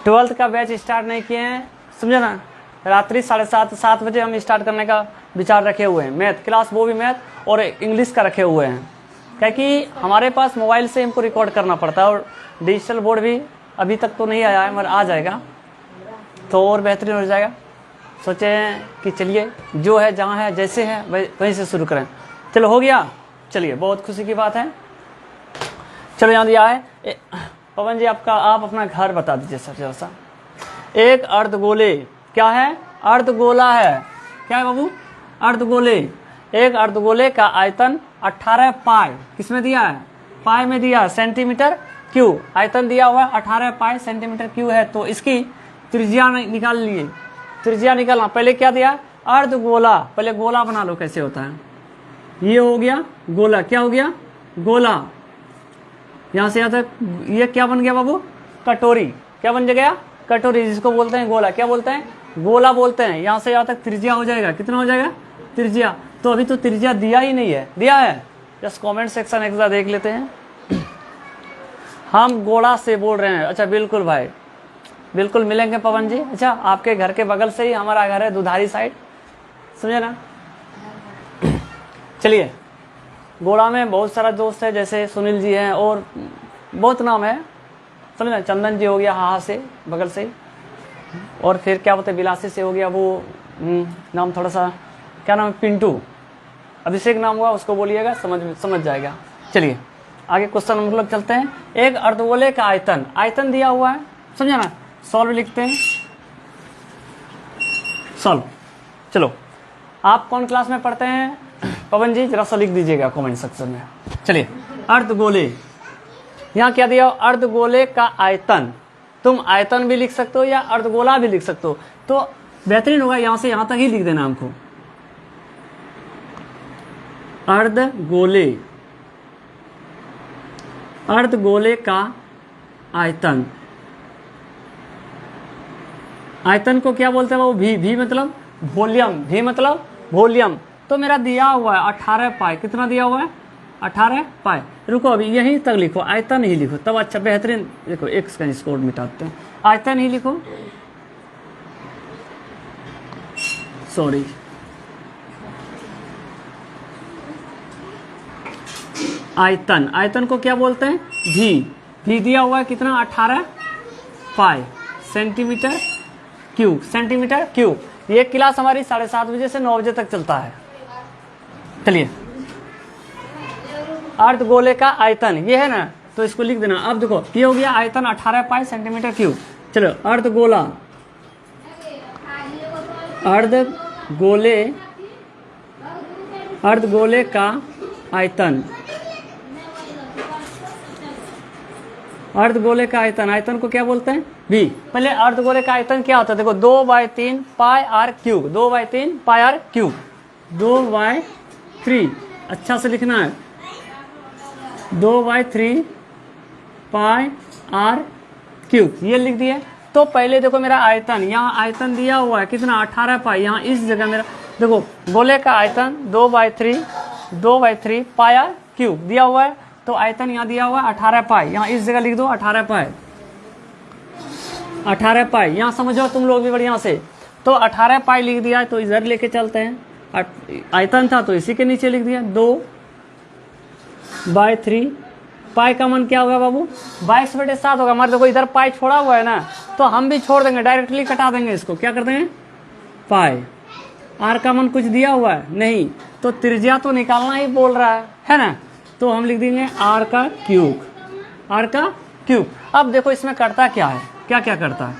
12th का बैच स्टार्ट नहीं किए हैं, समझे ना। रात्रि 7:30 बजे हम स्टार्ट करने का विचार रखे हुए हैं। मैथ क्लास, वो भी मैथ और इंग्लिश का रखे हुए हैं, क्योंकि हमारे पास मोबाइल से हमको रिकॉर्ड करना पड़ता है। और डिजिटल बोर्ड भी अभी तक तो नहीं आया है, मगर आ जाएगा तो और बेहतरीन हो जाएगा। सोचे हैं कि चलिए जो है, जहाँ है, जैसे है वहीं से शुरू करें। चलो हो गया। चलिए बहुत खुशी की बात है। चलो यहाँ दिया है पवन जी, आप अपना घर बता दीजिए सर जरा सा। एक अर्धगोले, क्या है? अर्धगोला है। क्या है बाबू? अर्धगोले। एक अर्धगोले का आयतन 18 पाई, किसमें दिया है? पाई में दिया है, सेंटीमीटर क्यूब। आयतन दिया हुआ है 18 पाई सेंटीमीटर क्यूब है। तो इसकी त्रिज्या निकाल लिए। त्रिज्या निकालना, पहले क्या दिया? अर्धगोला। पहले गोला बना लो कैसे होता है। ये हो गया गोला। क्या हो गया? गोला। यहाँ से यहाँ तक ये क्या बन गया बाबू? कटोरी। क्या बन गया? कटोरी, जिसको बोलते हैं गोला। क्या बोलते हैं? गोला बोलते हैं। यहाँ से यहाँ तक त्रिज्या हो जाएगा। कितना हो जाएगा त्रिज्या? तो अभी तो त्रिज्या दिया ही नहीं है। दिया है? जस्ट कमेंट सेक्शन एक बार देख लेते हैं। हम गोला से बोल रहे हैं। अच्छा बिल्कुल भाई, बिल्कुल मिलेंगे पवन जी। अच्छा आपके घर के बगल से ही हमारा घर है, दुधारी साइड, समझे ना। चलिए गोला में बहुत सारा दोस्त है, जैसे सुनील जी हैं और बहुत नाम है, समझे ना। चंदन जी हो गया हाँ से बगल से, और फिर क्या बोलते हैं बिलासी से हो गया वो नाम थोड़ा सा, क्या नाम है, पिंटू। अभिषेक नाम हुआ, उसको बोलिएगा, समझ जाएगा। चलिए आगे क्वेश्चन हम लोग चलते हैं। एक अर्धगोले का आयतन, आयतन दिया हुआ है, समझे ना। सॉल्व लिखते हैं, सॉल्व। चलो आप कौन क्लास में पढ़ते हैं पवन जी? जरा सा लिख दीजिएगा कमेंट सेक्शन में। चलिए अर्धगोले, यहाँ क्या दिया? अर्धगोले का आयतन। तुम आयतन भी लिख सकते हो या अर्धगोला भी लिख सकते हो। तो बेहतरीन होगा, यहाँ से यहाँ तक ही लिख देना हमको। अर्धगोले, अर्धगोले का आयतन, आयतन को क्या बोलते हैं वो? भी मतलब वॉल्यूम, भी मतलब वॉल्यूम। तो मेरा दिया हुआ है 18 पाई, कितना दिया हुआ है? 18 पाई। रुको अभी यहीं तक लिखो, आयतन ही लिखो तब अच्छा बेहतरीन। देखो एक्स का स्कोर मिटाते हैं, आयतन ही लिखो, सॉरी आयतन, आयतन को क्या बोलते हैं? भी दिया हुआ है कितना? 18 पाई सेंटीमीटर क्यूब, सेंटीमीटर क्यूब। ये क्लास हमारी 7:30 बजे से 9 बजे तक चलता है। चलिए, अर्धगोले का आयतन ये है ना, तो इसको लिख देना। अब देखो ये हो गया आयतन 18 पाई सेंटीमीटर क्यूब। चलो अर्धगोला, अर्धगोले, अर्धगोले का आयतन, अर्धगोले का आयतन, आयतन को क्या बोलते हैं? भी। पहले अर्धगोले का आयतन क्या होता है? देखो 2/3 pi R cube, 2/3 pi R cube, 2/3, अच्छा से लिखना है, 2/3 पाई आर क्यूब, ये लिख दिया। तो पहले देखो मेरा आयतन, यहाँ आयतन दिया हुआ है कितना? 18 पाई। यहाँ इस जगह मेरा देखो गोले का आयतन 2/3 पाई आर क्यूब दिया हुआ है। तो आयतन यहाँ दिया हुआ है 18 पाई, यहाँ इस जगह लिख दो 18 पाई, 18 पाई। यहाँ समझो तुम लोग भी बढ़िया से। तो 18 पाई लिख दिया, तो इधर लेके चलते हैं। आयतन था तो इसी के नीचे लिख दिया 2/3 पाई का मान क्या होगा बाबू? 22/7 होगा। हमारे देखो इधर पाई छोड़ा हुआ है ना, तो हम भी छोड़ देंगे, डायरेक्टली कटा देंगे इसको। क्या कर देंगे? पाई। आर का मान कुछ दिया हुआ है नहीं, तो त्रिज्या तो निकालना ही बोल रहा है ना, तो हम लिख देंगे आर का क्यूब, आर का क्यूब। अब देखो इसमें करता क्या है, क्या क्या करता है?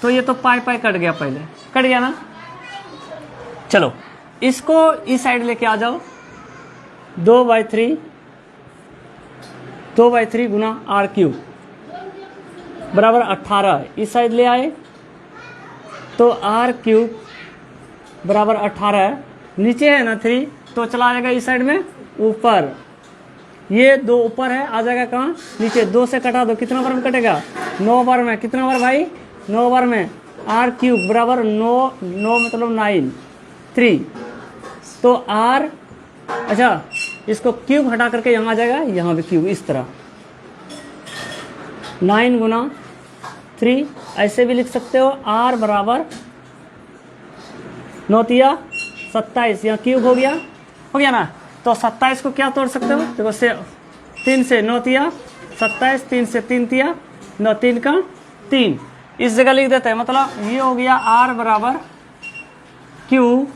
तो ये तो पाई पाई कट गया, पहले कट गया ना। चलो इसको इस साइड लेके आ जाओ, 2/3 गुना आर क्यूब बराबर 18। इस साइड ले आए तो आर क्यूब बराबर 18, नीचे है ना 3, तो चला जाएगा इस साइड में ऊपर। ये 2 ऊपर है, आ जाएगा कहाँ? नीचे। 2 से कटा दो, कितना बार में कटेगा? 9 बार में। कितना बार भाई? 9 बार में। आर क्यूब बराबर 9 मतलब 9 3। तो आर, अच्छा इसको क्यूब हटा करके यहाँ आ जाएगा, यहाँ भी क्यूब इस तरह 9 गुना 3। ऐसे भी लिख सकते हो, आर बराबर 9 27, यहाँ क्यूब हो गया ना। तो 27 को क्या तोड़ सकते हो? देखो से 3 से 9 27, 3 से 3 9, 3 का 3, इस जगह लिख देते हैं। मतलब ये हो गया आर बराबर क्यू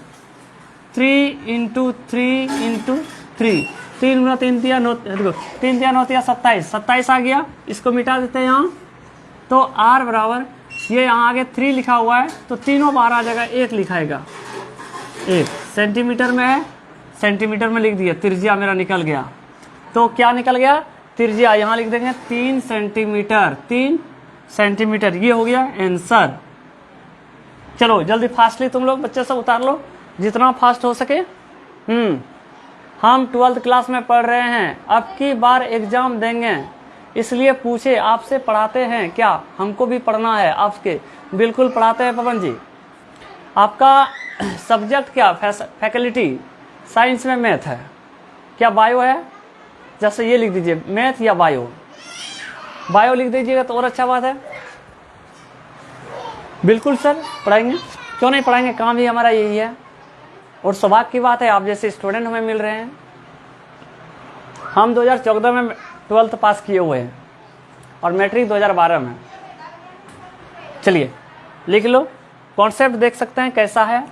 3 × 3 × 3, 3 गुना 3 तिया 9, देखो 3 तिया 9 तिया 27, 27 आ गया। इसको मिटा देते हैं यहाँ। तो आर बराबर, ये यहाँ आगे 3 लिखा हुआ है, तो तीनों बार आ जाएगा, 1 लिखाएगा, 1 सेंटीमीटर में है, सेंटीमीटर में लिख दिया। त्रिज्या मेरा निकल गया, तो क्या निकल गया? त्रिज्या। यहाँ लिख देंगे 3 सेंटीमीटर, 3 सेंटीमीटर। ये हो गया आंसर। चलो जल्दी फास्टली तुम लोग बच्चे सब उतार लो, जितना फास्ट हो सके। हम 12th क्लास में पढ़ रहे हैं, अब की बार एग्जाम देंगे, इसलिए पूछे आपसे पढ़ाते हैं क्या? हमको भी पढ़ना है आपके। बिल्कुल पढ़ाते हैं पवन जी। आपका सब्जेक्ट क्या? फैकल्टी साइंस में मैथ है क्या? बायो है? जैसे ये लिख दीजिए मैथ या बायो, बायो लिख दीजिएगा तो और अच्छा बात है। बिल्कुल सर पढ़ाएंगे, क्यों नहीं पढ़ाएंगे, काम भी हमारा यही है। और सौभाग्य की बात है आप जैसे स्टूडेंट हमें मिल रहे हैं। हम 2014 में 12th पास किए हुए हैं और मैट्रिक 2012 में। चलिए लिख लो, कॉन्सेप्ट देख सकते हैं कैसा है।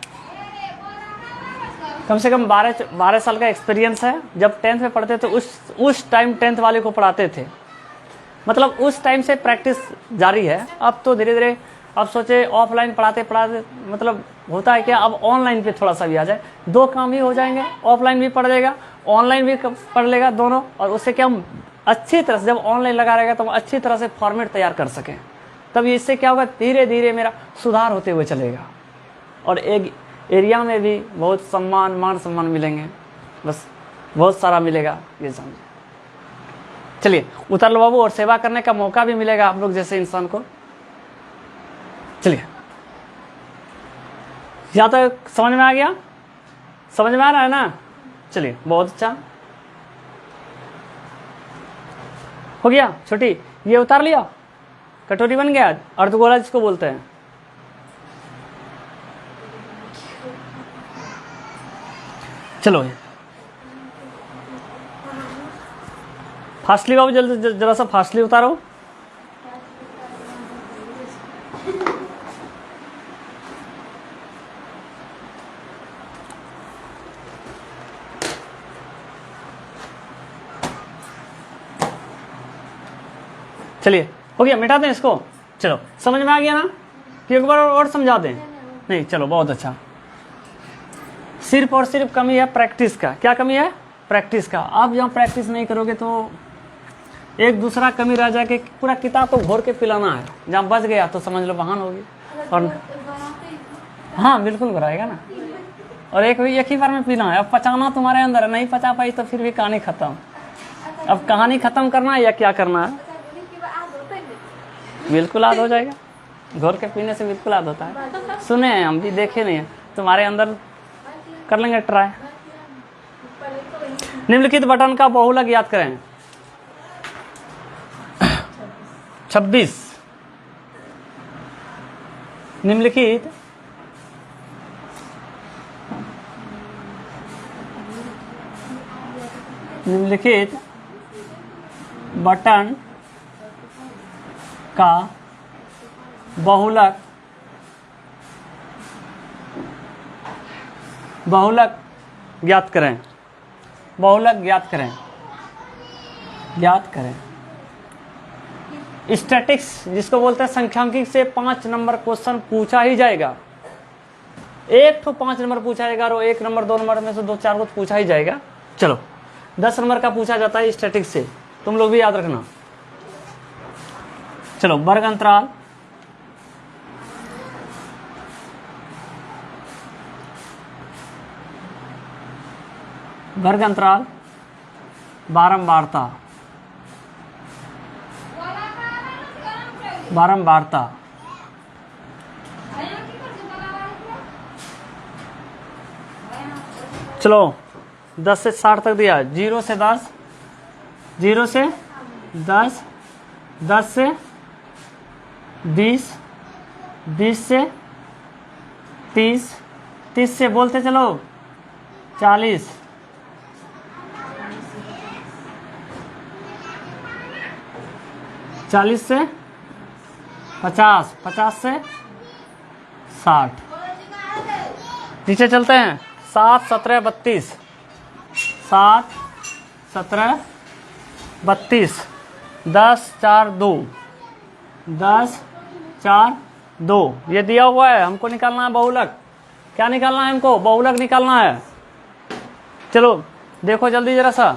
कम से कम 12 साल का एक्सपीरियंस है। जब 10th में पढ़ते थे उस टाइम 10th वाले को पढ़ाते थे, मतलब उस टाइम से प्रैक्टिस जारी है। अब तो धीरे धीरे अब सोचे ऑफलाइन पढ़ाते पढ़ाते मतलब होता है क्या, अब ऑनलाइन पे थोड़ा सा भी आ जाए, 2 काम ही हो जाएंगे, ऑफलाइन भी पढ़ लेगा ऑनलाइन भी पढ़ लेगा दोनों। और उससे क्या हम अच्छी तरह से जब ऑनलाइन लगा रहेगा तो हम अच्छी तरह से फॉर्मेट तैयार कर सकें। तब इससे क्या होगा, धीरे धीरे मेरा सुधार होते हुए चलेगा। और एक एरिया में भी बहुत सम्मान, मान सम्मान मिलेंगे, बस बहुत सारा मिलेगा, ये समझे। चलिए उतर लो बाबू, और सेवा करने का मौका भी मिलेगा आप लोग जैसे इंसान को। चलिए, या तो समझ में आ गया, समझ में आ रहा है ना? चलिए बहुत अच्छा हो गया। छोटी ये उतार लिया, कटोरी बन गया, अर्धगोला जिसको बोलते हैं। चलो फास्टली बाबू, जल्दी जरा सा फास्टली उतारो। चलिए हो गया, मिटा दें इसको। चलो समझ में आ गया ना? कि एक बार और समझा दें? नहीं, चलो बहुत अच्छा। सिर्फ और सिर्फ कमी है प्रैक्टिस का। क्या कमी है? प्रैक्टिस का। आप जहाँ प्रैक्टिस नहीं करोगे तो एक दूसरा कमी रह जाए कि पूरा किताब को घोर के पिलाना है। जहाँ बच गया तो समझ लो बहान होगी। और हाँ बिल्कुल घुराएगा ना, और एक ही बार में पीना है। अब पचाना तुम्हारे अंदर है, नहीं पचा पाई तो फिर भी कहानी खत्म। अब कहानी खत्म करना है या क्या करना है? बिल्कुल याद हो जाएगा, घोर के पीने से बिल्कुल याद होता है। सुने हैं हम भी, देखे नहीं है, तुम्हारे अंदर कर लेंगे ट्राई। निम्नलिखित बटन का बहुलक याद करें। 26 निम्नलिखित बटन का बहुलक ज्ञात करें। बहुलक ज्ञात करें। स्टैटिक्स जिसको बोलते हैं संख्यांकिक से 5 नंबर क्वेश्चन पूछा ही जाएगा। एक तो 5 नंबर पूछा जाएगा और 1 नंबर 2 नंबर में से 2-4 को पूछा ही जाएगा। चलो 10 नंबर का पूछा जाता है स्टैटिक्स से, तुम लोग भी याद रखना। चलो वर्ग अंतराल, बारंबारता, चलो 10 से 60 तक दिया। 0 से 10, 0 से 10, 10 से 20, 20 से 30, 30 से बोलते चलो 40, 40 से 50, 50 से 60। नीचे चलते हैं। 7, 17, 32, 7, 17, 32, 10, 4, 2, 10, 4, 2। ये दिया हुआ है, हमको निकालना है बहुलक। क्या निकालना है हमको? बहुलक निकालना है। चलो देखो जल्दी जरा सा।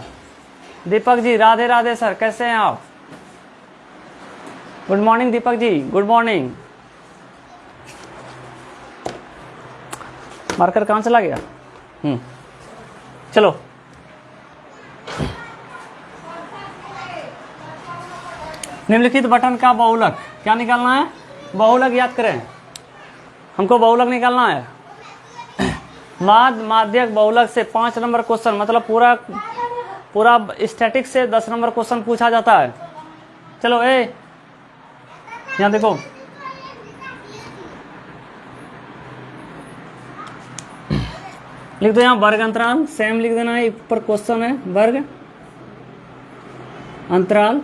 दीपक जी, राधे राधे सर, कैसे हैं आप? Good morning Deepak ji, good morning. Marker कहाँ चला गया? चलो निम्नलिखित बटन का बहुलक क्या निकालना है? बहुलक याद करें, हमको बहुलक निकालना है। माध्यक बहुलक से 5 नंबर क्वेश्चन, मतलब पूरा स्टैटिक से 10 नंबर क्वेश्चन पूछा जाता है। चलो यहाँ देखो, लिख दो यहाँ वर्ग अंतराल, सेम लिख देना है, ऊपर क्वेश्चन है वर्ग अंतराल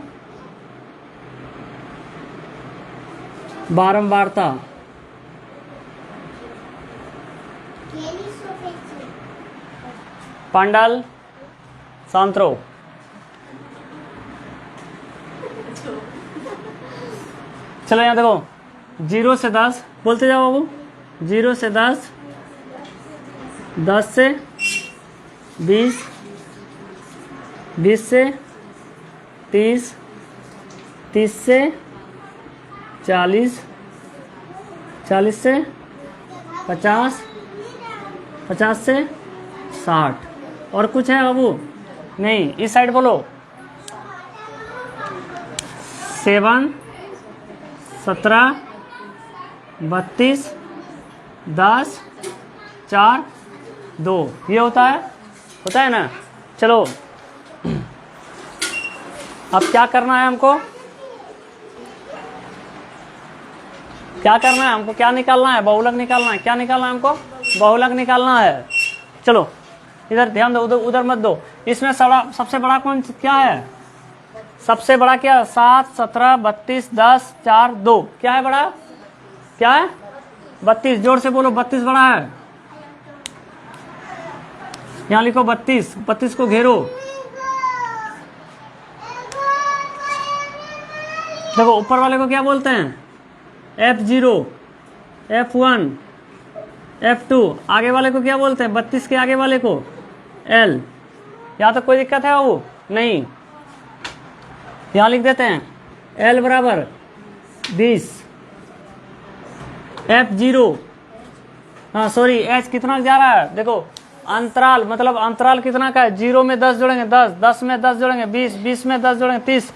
बारंबारता। पांडल सांत्रो। चलो यहाँ देखो, 0 से 10 बोलते जाओ बाबू। 0 से 10, 10 से 20, 20 से 30, 30 से 40, 40 से 50, 50 से 60। और कुछ है बाबू? नहीं, इस साइड बोलो। 7, 17, 32, 10, 4, 2, ये होता है ना। चलो अब क्या करना है हमको? क्या करना है हमको? क्या निकालना है? बहुलक निकालना है। क्या निकालना है हमको? बहुलक निकालना है। चलो इधर ध्यान दो, उधर मत दो। इसमें सबसे बड़ा कौन क्या है? सबसे बड़ा क्या? 7, 17, 32, 10, 4, 2। क्या है बड़ा? क्या है? 32। जोर से बोलो, 32 बड़ा है। यहां लिखो 32। 32 को घेरो। देखो ऊपर वाले को क्या बोलते हैं? F0, F1, F2। आगे वाले को क्या बोलते हैं? 32 के आगे वाले को L। यहाँ तो कोई दिक्कत है वो? नहीं। यहाँ लिख देते हैं L बराबर 20, F0, हाँ सॉरी, H कितना जा रहा है? देखो अंतराल, मतलब अंतराल कितना का है? 0 में 10 जोड़ेंगे 10, 10 में 10 जोड़ेंगे 20, 20 में 10 जोड़ेंगे 30,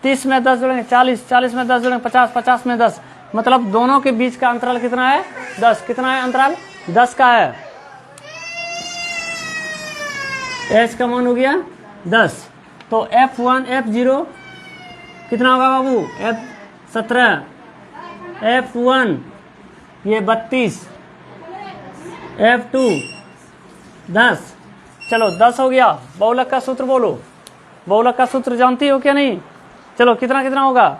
30 में 10 जोड़ेंगे 40, 40 में 10 जोड़ेंगे 50, 50 में 10। मतलब दोनों के बीच का अंतराल कितना है? 10। कितना है अंतराल? 10 का है। H का मान हो गया 10। तो F1, F0 कितना होगा बाबू? F17, F1 ये 32, F2 10। चलो 10 हो गया। बहुलक का सूत्र बोलो। बहुलक का सूत्र जानती हो क्या? नहीं? चलो कितना कितना होगा?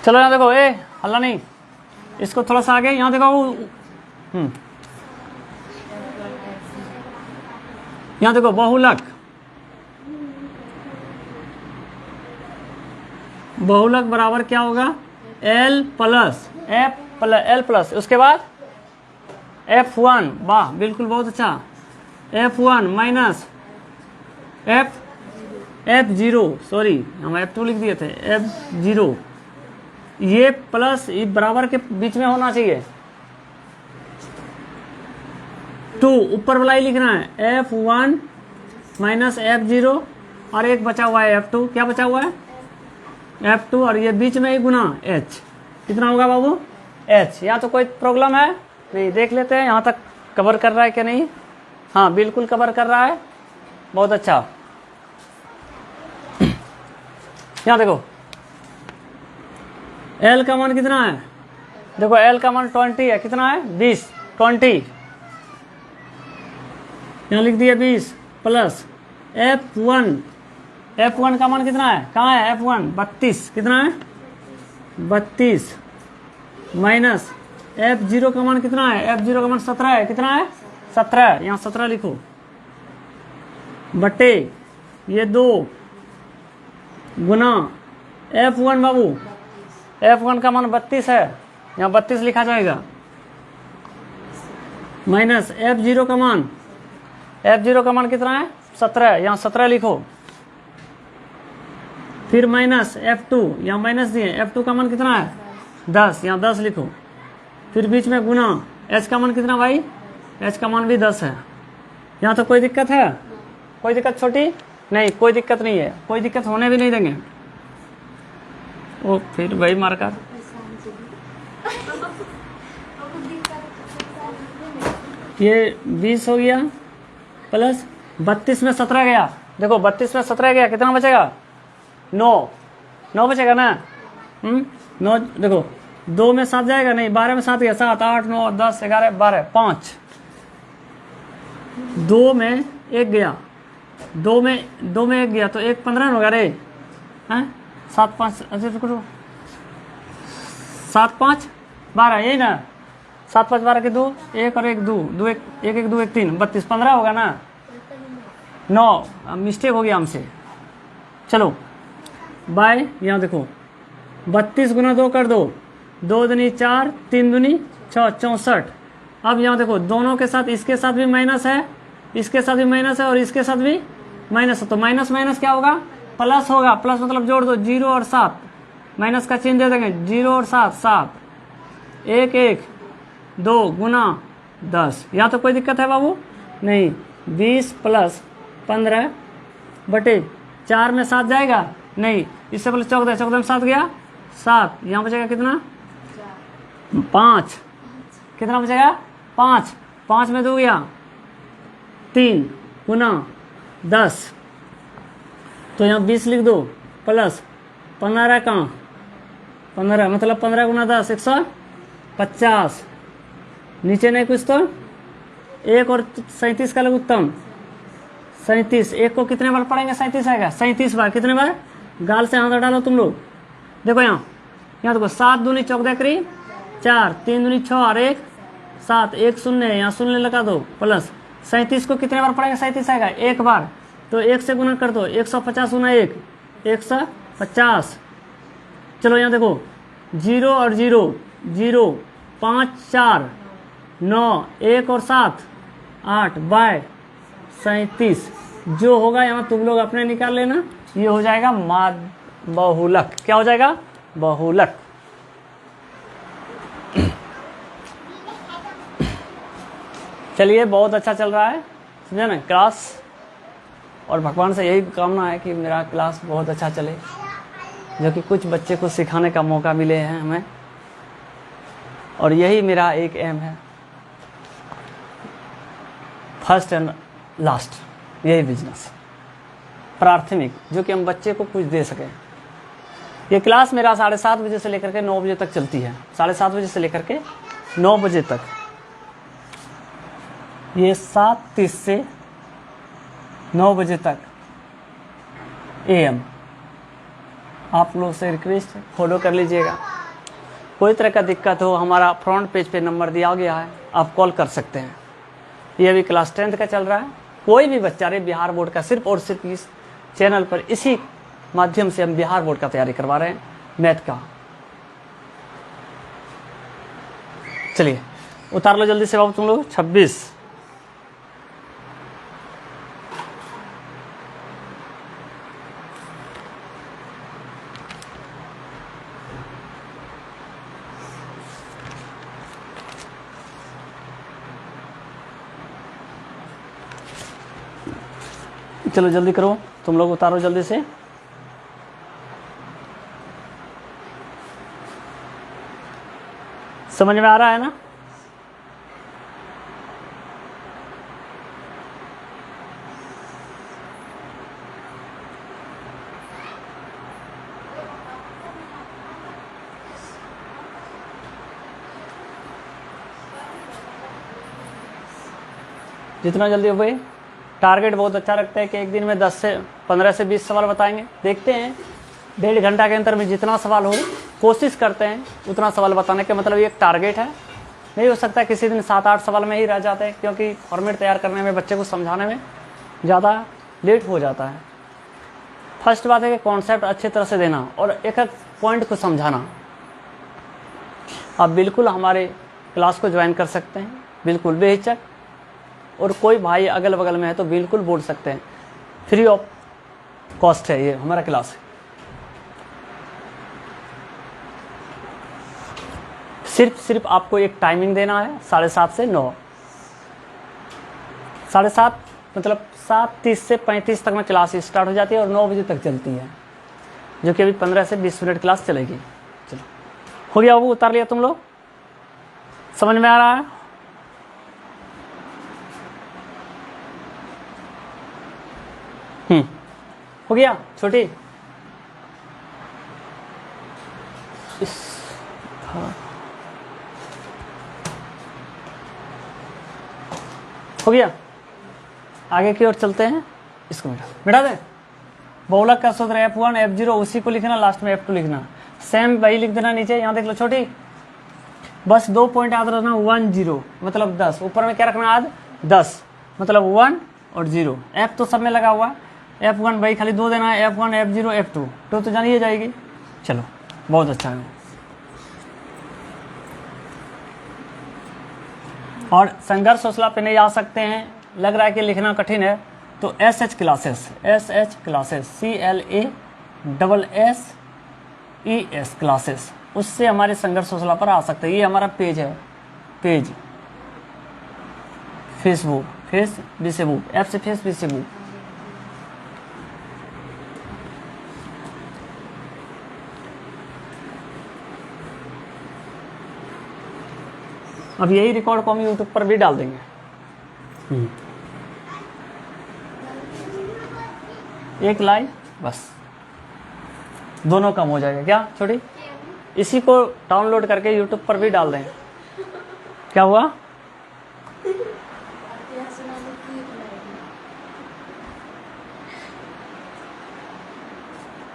चलो यहाँ देखो, हल्ला नहीं, इसको थोड़ा सा आगे यहाँ देखो। यहाँ देखो बहुलक, बहुलक बराबर क्या होगा? L प्लस L प्लस, उसके बाद F1, वाह बिल्कुल बहुत अच्छा, F1 माइनस F0, सॉरी हम F2 लिख दिए थे, F0, ये प्लस ये बराबर के बीच में होना चाहिए। 2 ऊपर वाला ही लिखना है, F1 माइनस F0, और एक बचा हुआ है F2। क्या बचा हुआ है? F2, और ये बीच में ही गुना H। कितना होगा बाबू? H। यहाँ तो कोई प्रॉब्लम है नहीं? देख लेते हैं यहाँ तक कवर कर रहा है क्या नहीं। हाँ बिल्कुल कवर कर रहा है, बहुत अच्छा। यहाँ देखो L का मान कितना है? देखो L का मान 20 है। कितना है? 20, 20। यहाँ लिख दिया 20 प्लस F1 का मान कितना है? कहाँ है F1? 32। कितना है? 32 माइनस F0 का मान कितना है? F0 का मान 17 है। कितना है? 17। यहाँ 17 लिखो, बटे ये 2 गुना F1 बाबू, F1 का मान 32 है, यहाँ 32 लिखा जाएगा, माइनस F0 का मान, F0 का मान कितना है? 17, यहाँ 17 लिखो, फिर माइनस F2, यहाँ माइनस दिए, F2 का मान कितना है? 10, यहाँ 10 लिखो, फिर बीच में गुना, H का मान कितना भाई? H का मान भी 10 है। यहाँ तो कोई दिक्कत है? कोई दिक्कत छोटी? नहीं, कोई दिक्कत नहीं है, कोई दिक्कत होने भी नहीं देंगे। ओ फिर भाई मारकर ये 20 हो गया प्लस 32 में 17 गया। देखो 32 में 17 गया, कितना बचेगा? 9 बचेगा ना। 9, देखो 2 में 7 जाएगा नहीं, 12 में 7 गया, 7, 8, 9, 10, 11, 12, 5, 2 में 1 गया, 2 में 1 गया तो 1 15 होगा रे। हैं 7 5, अच्छा 7 5 12, यही ना। 7 5 12 के 2, 1 और 1 2, 2 1 1 1 2 1 3, 32 15 होगा ना। 9 मिस्टेक हो गया हमसे। चलो बाय, यहाँ देखो 32 गुना 2 कर दो, 2 दूनी 4, 3 दूनी 6, 64। अब यहाँ देखो दोनों के साथ, इसके साथ भी माइनस है, इसके साथ भी माइनस है, और इसके साथ भी माइनस, तो माइनस माइनस क्या होगा, प्लस होगा। प्लस मतलब जोड़ दो, 0 और 7, माइनस का चिन्ह दे देंगे, 0 और 7, 7, 1 1 2 गुना 10। यहाँ तो कोई दिक्कत है बाबू नहीं। 20 प्लस 15 बटे 4 में 7 जाएगा नहीं, इससे पहले 14, 14 में 7 गया 7, यहाँ बचेगा कितना 5, कितना बचेगा 5, 5 में 2 गया 3 गुना 10, तो यहाँ 20 लिख दो प्लस 15 कहाँ 15, मतलब 15 गुना 10 150, नीचे नहीं कुछ तो 1 और 37 का लघुत्तम 37, 1 को कितने बार पढ़ेंगे 37 आएगा 37 बार, कितने बार, गाल से हाथ डालो तुम लोग, देखो यहाँ देखो 7 दूनी 14 करी 4, 3 दूनी 6 और 1 7, 1 शून्य, यहाँ शून्य लगा दो, प्लस 37 को कितने बार पढ़ेंगे 37 आएगा 1 बार, तो 1 से गुना कर दो, 150 गुना 1 150। चलो यहाँ देखो 0 और 0 0, 5 4 9, 1 और 7 8 बाय 37, जो होगा यहाँ तुम लोग अपने निकाल लेना, ये हो जाएगा बहुलक। क्या हो जाएगा, बहुलक। चलिए बहुत अच्छा चल रहा है, समझे ना क्लास, और भगवान से यही कामना है कि मेरा क्लास बहुत अच्छा चले, जो कि कुछ बच्चे को सिखाने का मौका मिले हैं हमें, और यही मेरा एक एम है, फर्स्ट एंड लास्ट, यही बिजनेस प्राथमिक, जो कि हम बच्चे को कुछ दे सकें। ये क्लास मेरा 7:30 बजे से लेकर के 9 बजे तक चलती है, 7:30 बजे से लेकर के 9 बजे तक। ये 7:30 से 9 बजे तक AM। आप लोग से रिक्वेस्ट फॉलो कर लीजिएगा। कोई तरह का दिक्कत हो, हमारा फ्रंट पेज पे नंबर दिया गया है, आप कॉल कर सकते हैं। ये अभी क्लास 10th का चल रहा है। कोई भी बच्चा रे बिहार बोर्ड का, सिर्फ और सिर्फ इस चैनल पर, इसी माध्यम से हम बिहार बोर्ड का तैयारी करवा रहे हैं, मैथ का। चलिए उतार लो जल्दी से बाबू तुम लोग। 26 चलो जल्दी करो तुम लोग, उतारो जल्दी से। समझ में आ रहा है ना? जितना जल्दी हो भाई। टारगेट बहुत अच्छा रखते हैं कि एक दिन में 15 से 20 सवाल बताएंगे। देखते हैं 1.5 घंटा के अंदर में जितना सवाल हो, कोशिश करते हैं उतना सवाल बताने का, मतलब ये एक टारगेट है। नहीं हो सकता किसी दिन 7-8 सवाल में ही रह जाते हैं, क्योंकि फॉर्मेट तैयार करने में, बच्चे को समझाने में ज़्यादा लेट हो जाता है। फर्स्ट बात है कि कॉन्सेप्ट अच्छी तरह से देना और एक एक पॉइंट को समझाना। आप बिल्कुल हमारे क्लास को ज्वाइन कर सकते हैं, बिल्कुल बेहिचक, और कोई भाई अगल बगल में है तो बिल्कुल बोल सकते हैं। फ्री ऑफ कॉस्ट है ये हमारा क्लास। सिर्फ आपको एक टाइमिंग देना है, 7:30 से 9। 7:30 मतलब 7:30 से 35 तक में क्लास स्टार्ट हो जाती है और 9 बजे तक चलती है, जो कि अभी 15 से 20 मिनट क्लास चलेगी। चलो हो गया वो, उतार लिया तुम लोग? समझ में आ रहा है? हो गया छोटी? हो गया। आगे की ओर चलते हैं। इसको मिटा दें। बहुलक का सूत्र F1 F0 उसी को लिखना, लास्ट में F2 लिखना। सेम वही लिख देना नीचे। यहाँ देख लो छोटी, बस 2 पॉइंट याद रखना, 1 0 मतलब 10, ऊपर में क्या रखना आज 10 मतलब 1 और 0। F तो सब में लगा हुआ, F1 भाई खाली 2 देना है, F1 F0 F2, तो जानिए जाएगी। चलो बहुत अच्छा है। और संघर्ष हौसला पे नहीं आ सकते हैं, लग रहा है कि लिखना कठिन है, तो SH classes, SH classes, CLASSES classes, उससे हमारे संघर्ष हौसला पर आ सकते हैं। ये हमारा पेज है, page Facebook, face Facebook, app से फेस फेसबुक। अब यही रिकॉर्ड को हम यूट्यूब पर भी डाल देंगे। एक लाइव बस, दोनों कम हो जाएगा क्या छोटी? इसी को डाउनलोड करके यूट्यूब पर भी डाल देंगे। क्या हुआ?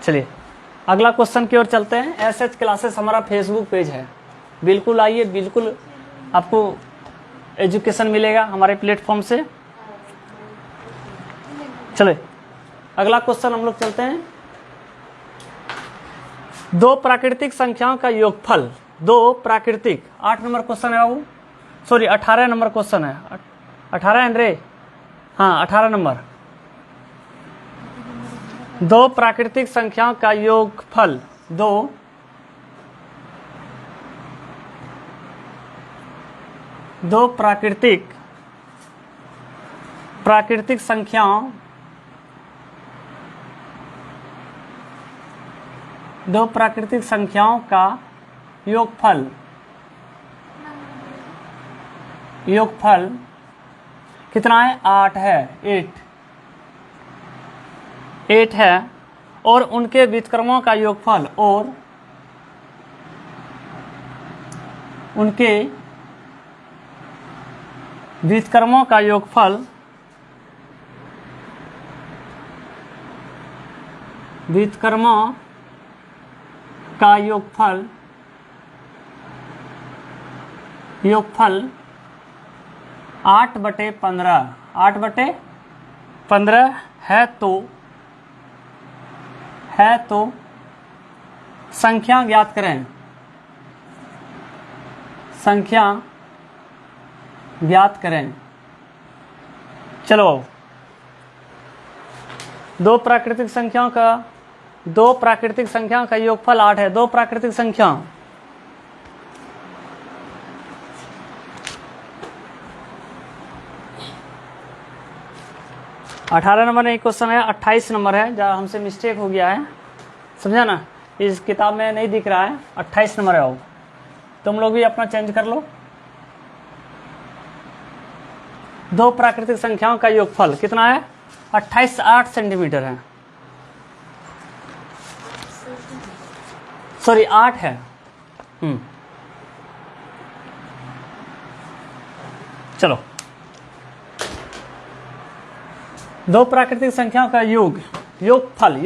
चलिए अगला क्वेश्चन की ओर चलते हैं। SH क्लासेस हमारा फेसबुक पेज है, बिल्कुल आइए, बिल्कुल आपको एजुकेशन मिलेगा हमारे प्लेटफॉर्म से। चलिए अगला क्वेश्चन हम लोग चलते हैं। दो प्राकृतिक संख्याओं का योगफल, दो प्राकृतिक, 8 नंबर क्वेश्चन है बाबू, सॉरी 18 नंबर क्वेश्चन है, 18 है रे, हाँ 18 नंबर। दो प्राकृतिक संख्याओं का योगफल, दो प्राकृतिक संख्याओं, दो प्राकृतिक संख्याओं का योगफल, योगफल कितना है? 8 है, 8 है, और उनके व्युत्क्रमों का योगफल, और उनके व्युत्क्रमों का योगफल, व्युत्क्रमों का योगफल, योगफल 8/15, 8/15 है तो संख्या ज्ञात करें, संख्या ज्ञात करें। चलो दो प्राकृतिक संख्याओं का योगफल 8 है, दो प्राकृतिक संख्या, अठारह नंबर एक क्वेश्चन है, 28 नंबर है, जहाँ हमसे मिस्टेक हो गया है, समझा ना, इस किताब में नहीं दिख रहा है, 28 नंबर है वो, तुम लोग भी अपना चेंज कर लो। दो प्राकृतिक संख्याओं का योगफल कितना है? 8 सेंटीमीटर है, सॉरी 8 है। चलो दो प्राकृतिक संख्याओं का योगफल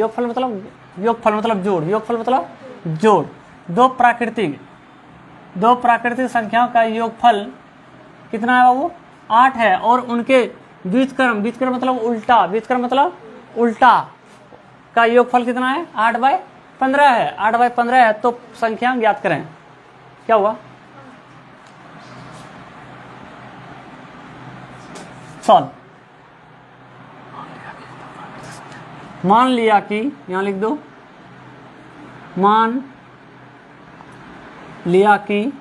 मतलब जोड़, दो प्राकृतिक संख्याओं का योगफल कितना है बाबू? 8 है, और उनके व्युत्क्रम मतलब उल्टा का योगफल कितना है? 8/15 है, 8/15 है, तो संख्या ज्ञात करें। क्या हुआ? सॉल्व। मान लिया कि, यहां लिख दो, मान लिया कि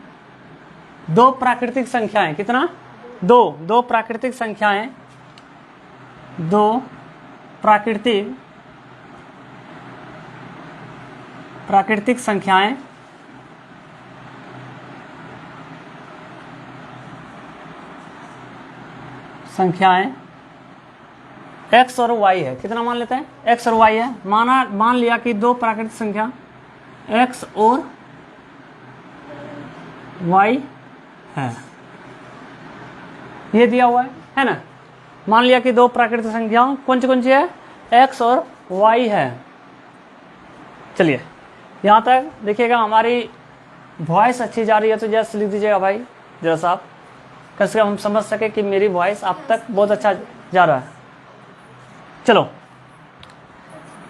दो प्राकृतिक संख्याएं, कितना? दो प्राकृतिक संख्याएं, दो प्राकृतिक संख्याएं x और y है। कितना मान लेते हैं? x और y है। मान लिया कि दो प्राकृतिक संख्या x और y है, ये दिया हुआ है ना। मान लिया कि दो प्राकृतिक संख्याओं कौन सी है? x और y है। चलिए यहाँ तक देखिएगा, हमारी वॉइस अच्छी जा रही है तो जैसे लिख दीजिएगा भाई, जरा साहब, कम से कम हम समझ सके कि मेरी वॉइस आप तक बहुत अच्छा जा रहा है। चलो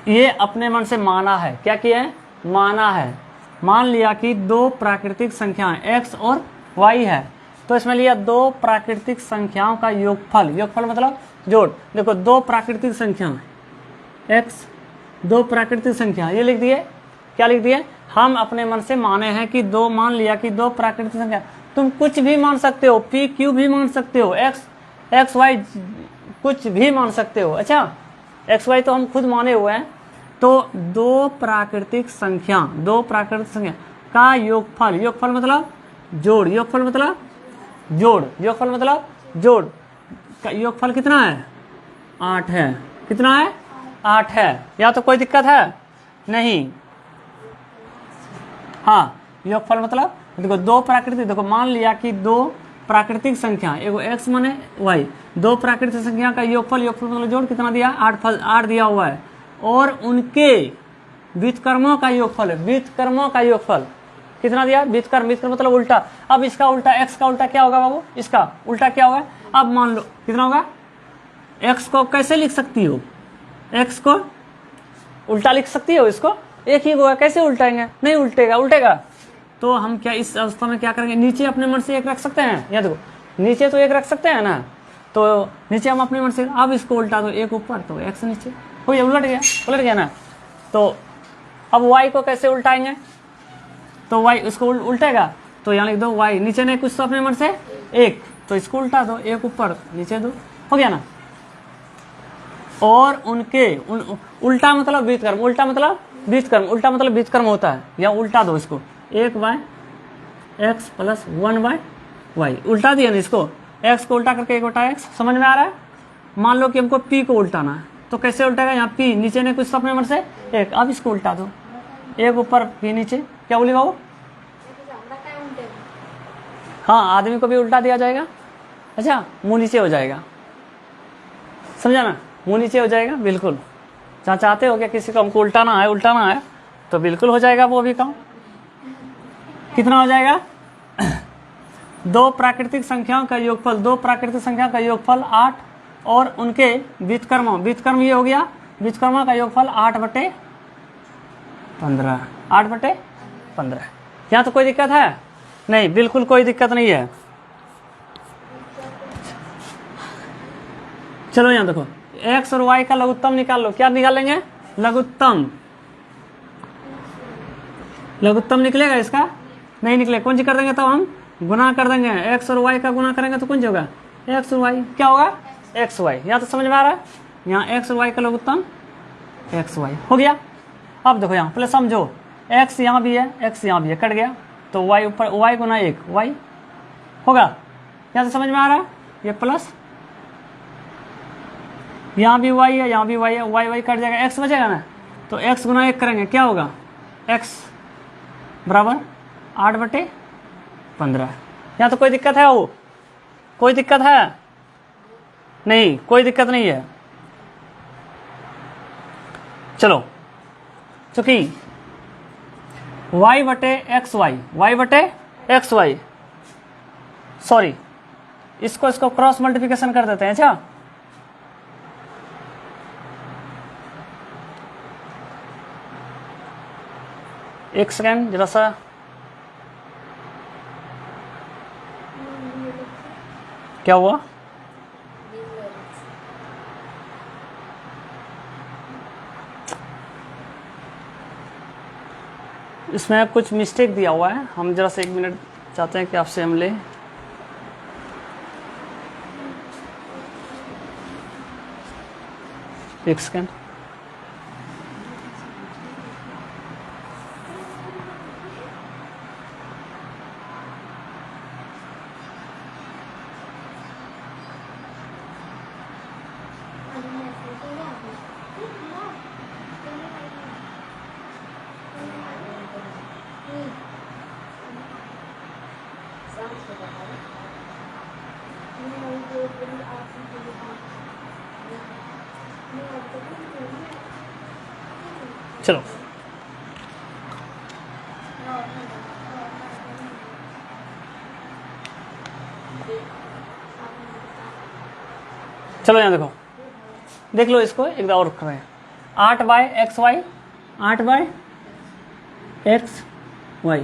ये अपने मन से माना है, क्या किया है? माना है। मान लिया कि दो प्राकृतिक संख्याएं x और y है, तो इसमें लिया दो प्राकृतिक संख्याओं का योगफल मतलब जोड़। देखो दो प्राकृतिक संख्या x, दो प्राकृतिक संख्या, ये लिख दिए। क्या लिख दिए? हम अपने मन से माने हैं कि दो, मान लिया कि दो प्राकृतिक संख्या। तुम कुछ भी मान सकते हो, p q भी मान सकते हो, x y कुछ भी मान सकते हो। अच्छा x y तो हम खुद माने हुए हैं। तो दो प्राकृतिक संख्या का योगफल, योगफल मतलब जोड़, योगफल मतलब जोड़, योगफल मतलब जोड़। योगफल कितना है? 8 है। कितना है? 8 है। या तो कोई दिक्कत है? नहीं। हाँ, योगफल मतलब देखो दो प्राकृतिक, देखो मान लिया कि दो प्राकृतिक संख्या, एगो x माने y, दो प्राकृतिक संख्या का योगफल, योगफल मतलब जोड़ कितना दिया? 8 दिया हुआ है। और उनके व्युत्क्रमों का योगफल, व्युत्क्रमों का योगफल कितना दिया? व्युत्क्रम, व्युत्क्रम मतलब उल्टा। अब इसका उल्टा, x का उल्टा क्या होगा बाबू? इसका उल्टा क्या होगा? अब मान लो कितना होगा? x को कैसे लिख सकती हो? x को उल्टा लिख सकती हो? इसको एक ही होगा, कैसे उल्टाएंगे? नहीं उल्टेगा, उल्टेगा तो हम क्या इस अवस्था में क्या करेंगे? नीचे अपने मन से एक रख सकते हैं। या देखो नीचे तो एक रख सकते हैं ना, तो नीचे हम अपने मन से, अब इसको उल्टा दो, एक ऊपर तो x नीचे हो गया, उलट गया, उलट गया ना। तो अब y को कैसे उल्टाएंगे? तो y इसको उल्टेगा, तो यहाँ लिख दो y, नीचे ने कुछ तो अपने मन से एक, तो इसको उल्टा दो, एक ऊपर नीचे दो, हो गया ना। और उनके उल्टा मतलब व्युत्क्रम, उल्टा मतलब व्युत्क्रम, उल्टा मतलब व्युत्क्रम होता है। या उल्टा दो इसको, 1y x plus 1y y, उल्टा दिया ना इसको, x को उल्टा करके 1 बटा x। समझ में आ रहा है? मान लो कि हमको p को उल्टाना है, तो कैसे उल्टेगा? यहाँ p, नीचे ने कुछ तो अपने मन से एक, अब इसको उल्टा दो, 1 ऊपर p नीचे, क्या बोलेगा वो? हाँ, आदमी को भी उल्टा दिया जाएगा। अच्छा, मुंह नीचे हो जाएगा, समझा ना? मुंह नीचे हो जाएगा, बिल्कुल। जहाँ चाहते हो क्या किसी को हमको उल्टाना है तो बिल्कुल हो जाएगा वो भी काम। कितना हो जाएगा? दो प्राकृतिक संख्याओं का योगफल, दो प्राकृतिक संख्या का योगफल 8 और उनके व्युत्क्रमों, व्युत्क्रम ये हो गया, व्युत्क्रमों का योगफल 8/15, 8/15। यहाँ तो कोई दिक्कत है? नहीं, बिल्कुल कोई दिक्कत नहीं है। चलो यहाँ देखो, x और y का लघुत्तम निकाल लो। क्या निकालेंगे? लघुत्तम। लघुत्तम निकलेगा इसका? नहीं निकले, कौन सी कर देंगे? तो हम गुना कर देंगे, x और y का गुना करेंगे तो कौन सी होगा? x और y, क्या होगा? x y। यहाँ तो समझ में आ रहा है? यहाँ x और y का लघुत्तम x y हो गया। अब देखो यहाँ प्लस समझो, x यहाँ भी है, x यहाँ भी है, कट गया, तो y ऊपर, y गुना 1 y होगा। यहाँ से समझ में आ रहा है? ये प्लस, यहाँ भी y है, यहाँ भी y है, y कट जाएगा, x बचेगा ना, तो x गुना 1 करेंगे, क्या होगा? x बराबर 8/15। यहाँ तो कोई दिक्कत है? वो कोई दिक्कत है? नहीं, कोई दिक्कत नहीं है। चलो, चूंकि y/xy, सॉरी, इसको क्रॉस मल्टीप्लिकेशन कर देते हैं। अच्छा, एक सेकेंड जरा सा, क्या हुआ? इसमें कुछ मिस्टेक दिया हुआ है, हम जरा सा 1 मिनट चाहते हैं कि आपसे हम ले। एक सेकेंड, चलो चलो यहाँ देखो, देख लो इसको एक बार और करें। 8/xy, 8/xy,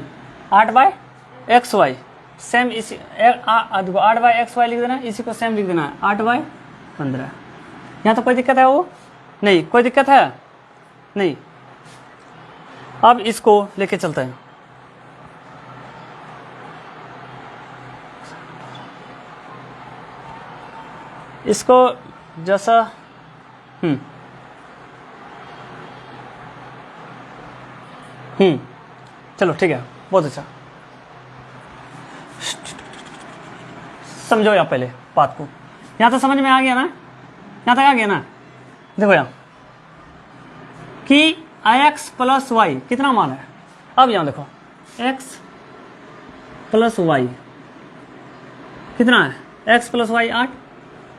8/xy सेम इसी, 8/xy लिख देना, इसी को सेम लिख देना, 8/15। यहाँ तो कोई दिक्कत है वो नहीं, कोई दिक्कत है नहीं। अब इसको लेके चलते हैं। इसको जैसा चलो ठीक है, बहुत अच्छा। समझो यहाँ पहले बात को, यहाँ तो समझ में आ गया ना, यहाँ तक आ गया ना। देखो यहाँ कि x प्लस वाई कितना मान है। अब यहाँ देखो x प्लस वाई कितना है, x प्लस वाई 8,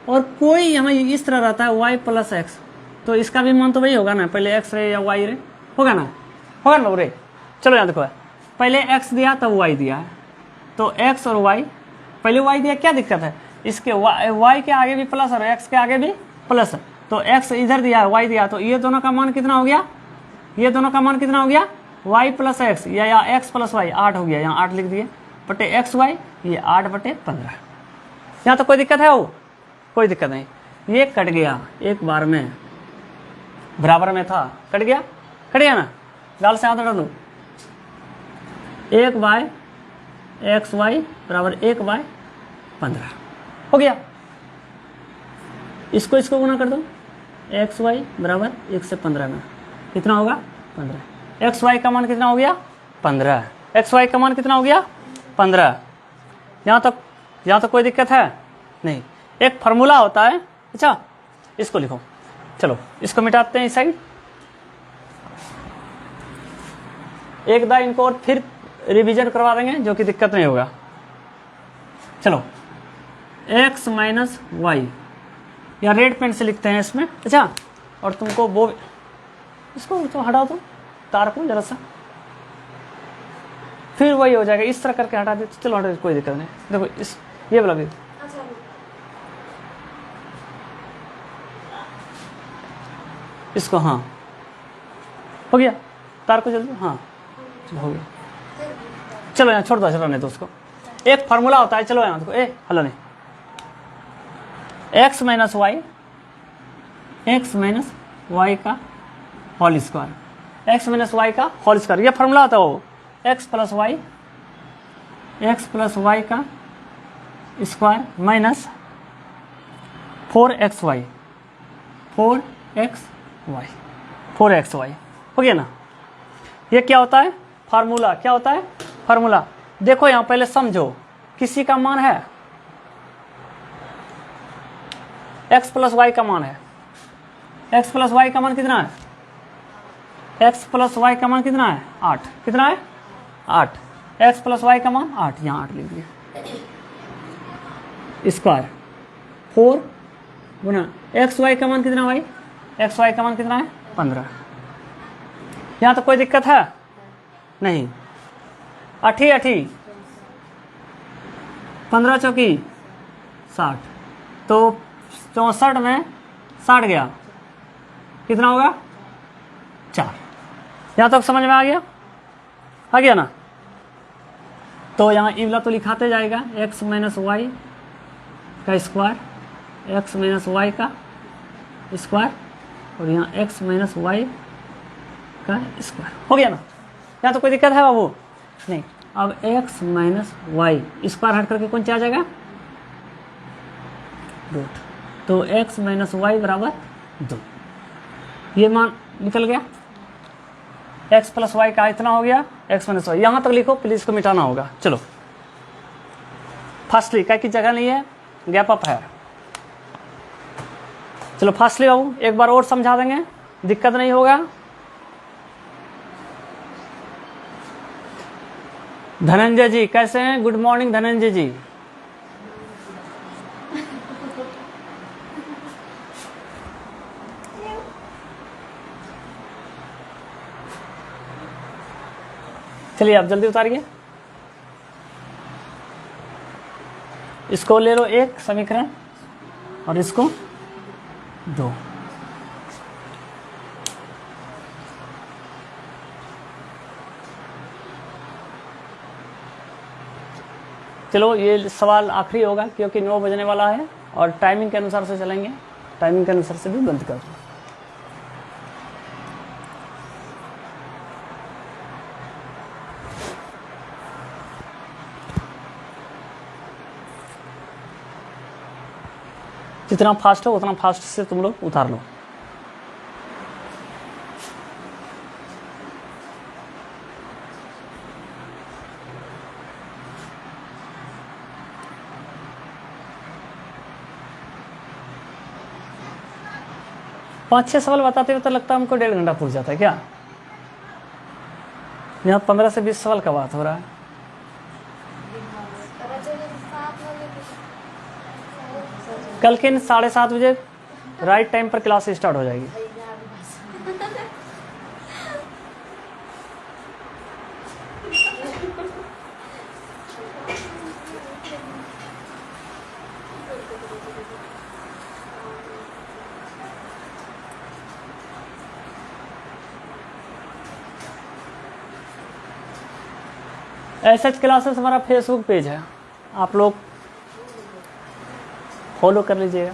और कोई यहाँ इस तरह रहता है y प्लस एक्स, तो इसका भी मान तो वही होगा ना, पहले x रहे या y रहे, होगा ना, होगा ना रे। चलो यहाँ देखो, पहले x दिया तब y दिया है, तो x और y, पहले y दिया, क्या दिक्कत है, इसके y के आगे भी प्लस और x के आगे भी प्लस है, तो x इधर दिया है y दिया, तो ये दोनों का मान कितना हो गया, ये दोनों का मान कितना हो गया, y प्लस एक्स या x प्लस वाई 8 हो गया, यहाँ 8 लिख दिए बटे एक्स वाई, ये 8/15। यहाँ तो कोई दिक्कत है वो, कोई दिक्कत नहीं, ये कट गया एक बार में, बराबर में था, कट गया, कट गया ना, गाल से हाथ हटा दो, 1/xy बराबर 1/15 हो गया। इसको इसको गुना कर दो, xy बराबर 1 से 15 में कितना होगा 15, xy का मान कितना हो गया 15, xy का मान कितना हो गया 15। यहाँ तक कोई दिक्कत है नहीं। एक फार्मूला होता है, अच्छा इसको लिखो, चलो इसको मिटाते हैं इस साइड, एक बार इनको और फिर रिवीजन करवा देंगे, जो कि दिक्कत नहीं होगा। चलो x माइनस वाई, या रेड पेन से लिखते हैं इसमें, अच्छा, और तुमको वो इसको तो हटा दो, तार को जरा सा, फिर वही हो जाएगा, इस तरह करके हटा दे, चलो हटा, कोई दिक्कत नहीं। देखो इस ये वाला भी, इसको, हाँ हो गया, तार को जल्दी, हाँ चलो हो गया। चलो यहाँ छोड़ दो, चलो नहीं तो उसको, एक फार्मूला होता है, चलो यहाँ देखो, हलो नहीं, x माइनस वाई का whole square, x minus y का होल स्क्वायर, ये फार्मूला होता है वो, x प्लस वाई का स्क्वायर माइनस 4xy हो गया ना। ये क्या होता है फार्मूला, क्या होता है फार्मूला। देखो यहाँ पहले समझो, किसी का मान है x प्लस वाई का मान है, x प्लस वाई का मान कितना है, x प्लस वाई का मान कितना है 8, कितना है 8, x प्लस वाई का मान 8, यहाँ 8 लिख दिया, स्क्वायर 4 गुना एक्स वाई का मान कितना भाई, एक्स वाई का मान कितना है 15। यहाँ तो कोई दिक्कत है नहीं, 8 15 चौकी 60, तो 64 में 60 गया, कितना होगा 4। यहाँ तक समझ में आ गया ना। तो यहाँ इवला तो लिखाते जाएगा, x माइनस वाई का स्क्वायर, x माइनस वाई का स्क्वायर, और यहाँ x माइनस वाई का स्क्वायर हो गया ना। यहाँ तो कोई दिक्कत है बाबू नहीं। अब x माइनस वाई स्क्वायर हट करके कौन सा आ जाएगा रूट, तो x माइनस वाई बराबर 2, ये मान निकल गया। x प्लस वाई का इतना हो गया, x माइनस वाई, यहाँ तक लिखो प्लीज, को मिटाना होगा। चलो फास्टली, क्या की जगह नहीं है, गैप अप है। चलो फास्टली बाबू एक बार और समझा देंगे, दिक्कत नहीं होगा। धनंजय जी कैसे हैं, गुड मॉर्निंग धनंजय जी। चलिए आप जल्दी उतारिए, इसको ले लो एक समीकरण और इसको 2। चलो ये सवाल आखिरी होगा क्योंकि 9 बजने वाला है और टाइमिंग के अनुसार से चलेंगे। टाइमिंग के अनुसार से भी बंद कर दो। जितना फास्ट हो उतना फास्ट से तुम लोग उतार लो। पाँच छह सवाल बताते हुए तो लगता है हमको 1.5 घंटा पूछ जाता है क्या? यहाँ 15 से 20 सवाल का बात हो रहा है। कल के 7:30 बजे राइट टाइम पर क्लास स्टार्ट हो जाएगी। एसएच क्लासेस हमारा फेसबुक पेज है, आप लोग फॉलो कर लीजिएगा।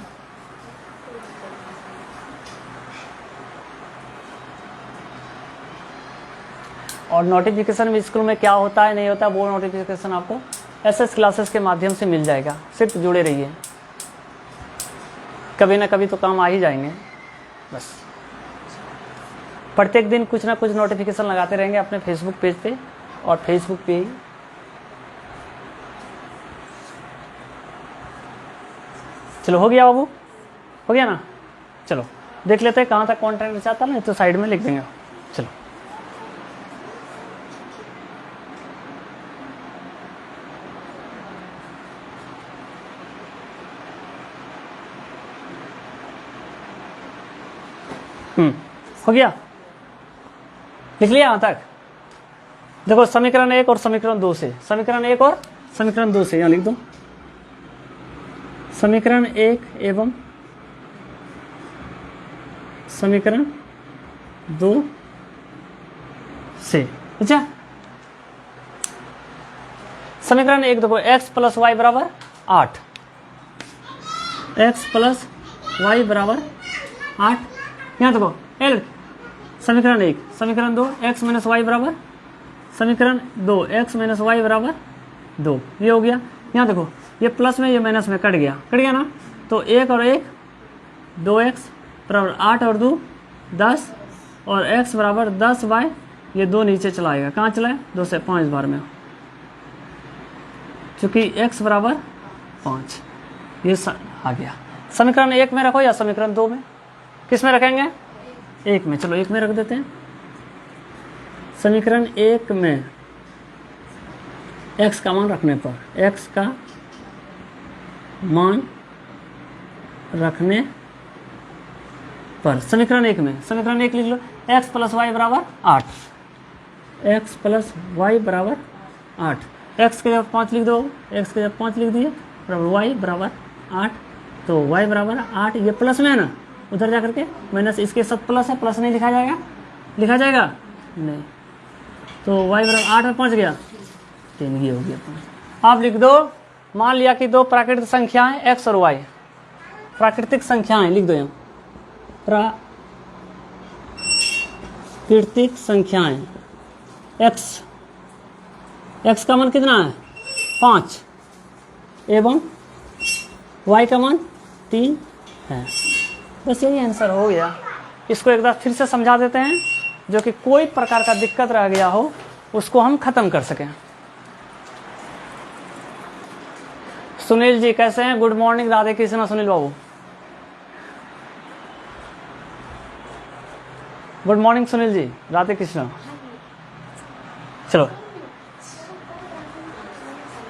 और नोटिफिकेशन भी स्कूल में क्या होता है नहीं होता वो नोटिफिकेशन आपको एसएच क्लासेस के माध्यम से मिल जाएगा। सिर्फ जुड़े रहिए, कभी ना कभी तो काम आ ही जाएंगे। बस प्रत्येक दिन कुछ ना कुछ नोटिफिकेशन लगाते रहेंगे अपने फेसबुक पेज पे और फेसबुक पे ही। चलो हो गया बाबू, हो गया ना? चलो देख लेते हैं कहाँ तक कॉन्ट्रैक्ट चाहता है ना, तो साइड में लिख देंगे। चलो हो गया, लिख लिया यहाँ तक? देखो समीकरण 1 और समीकरण 2 से, समीकरण 1 और समीकरण 2 से यहाँ लिख दो। समीकरण 1 एवं समीकरण 2 से, अच्छा समीकरण 1 देखो x + y = 8, x + y = 8। यहाँ देखो एल समीकरण 1, समीकरण 2 x - y बराबर, समीकरण 2 x - y = 2, ये हो गया। यहाँ देखो ये प्लस में ये माइनस में कट गया ना, तो 1 और 1 2x बराबर 8 और 2 10 और x बराबर 10y, ये 2 नीचे चलाएगा, कहाँ चलाए? 2 से 5 बार में, चूँकि x बराबर 5, ये आ गया। समीकरण 1 में रखो या समीकरण 2 में? किस में रखेंगे? 1 में। चलो 1 में रख देते हैं। समीकरण 1 में x का मान रखने पर, x का मान रखने पर समीकरण 1 में, समीकरण 1 लिख लो, x + y = 8, x + y = 8, x के जगह 5 लिख दो, x के जगह 5 लिख दिए, बराबर y बराबर 8, तो y बराबर 8, ये प्लस में है ना, उधर जा करके माइनस, इसके साथ प्लस है, प्लस नहीं लिखा जाएगा, लिखा जाएगा नहीं, तो y बराबर 8 में 5 गया, 3 ये हो गया 5। आप लिख दो, मान लिया कि 2 प्राकृतिक संख्याएं x और y, प्राकृतिक संख्याएं लिख दो यहाँ, प्राकृतिक संख्याएं x का मान कितना है? 5 एवं y का मान 3 है। बस यही आंसर हो गया। इसको एक बार फिर से समझा देते हैं, जो कि कोई प्रकार का दिक्कत रह गया हो उसको हम खत्म कर सकें। सुनील जी कैसे हैं? गुड मॉर्निंग, राधे कृष्णा सुनील बाबू, गुड मॉर्निंग सुनील जी, राधे कृष्णा। चलो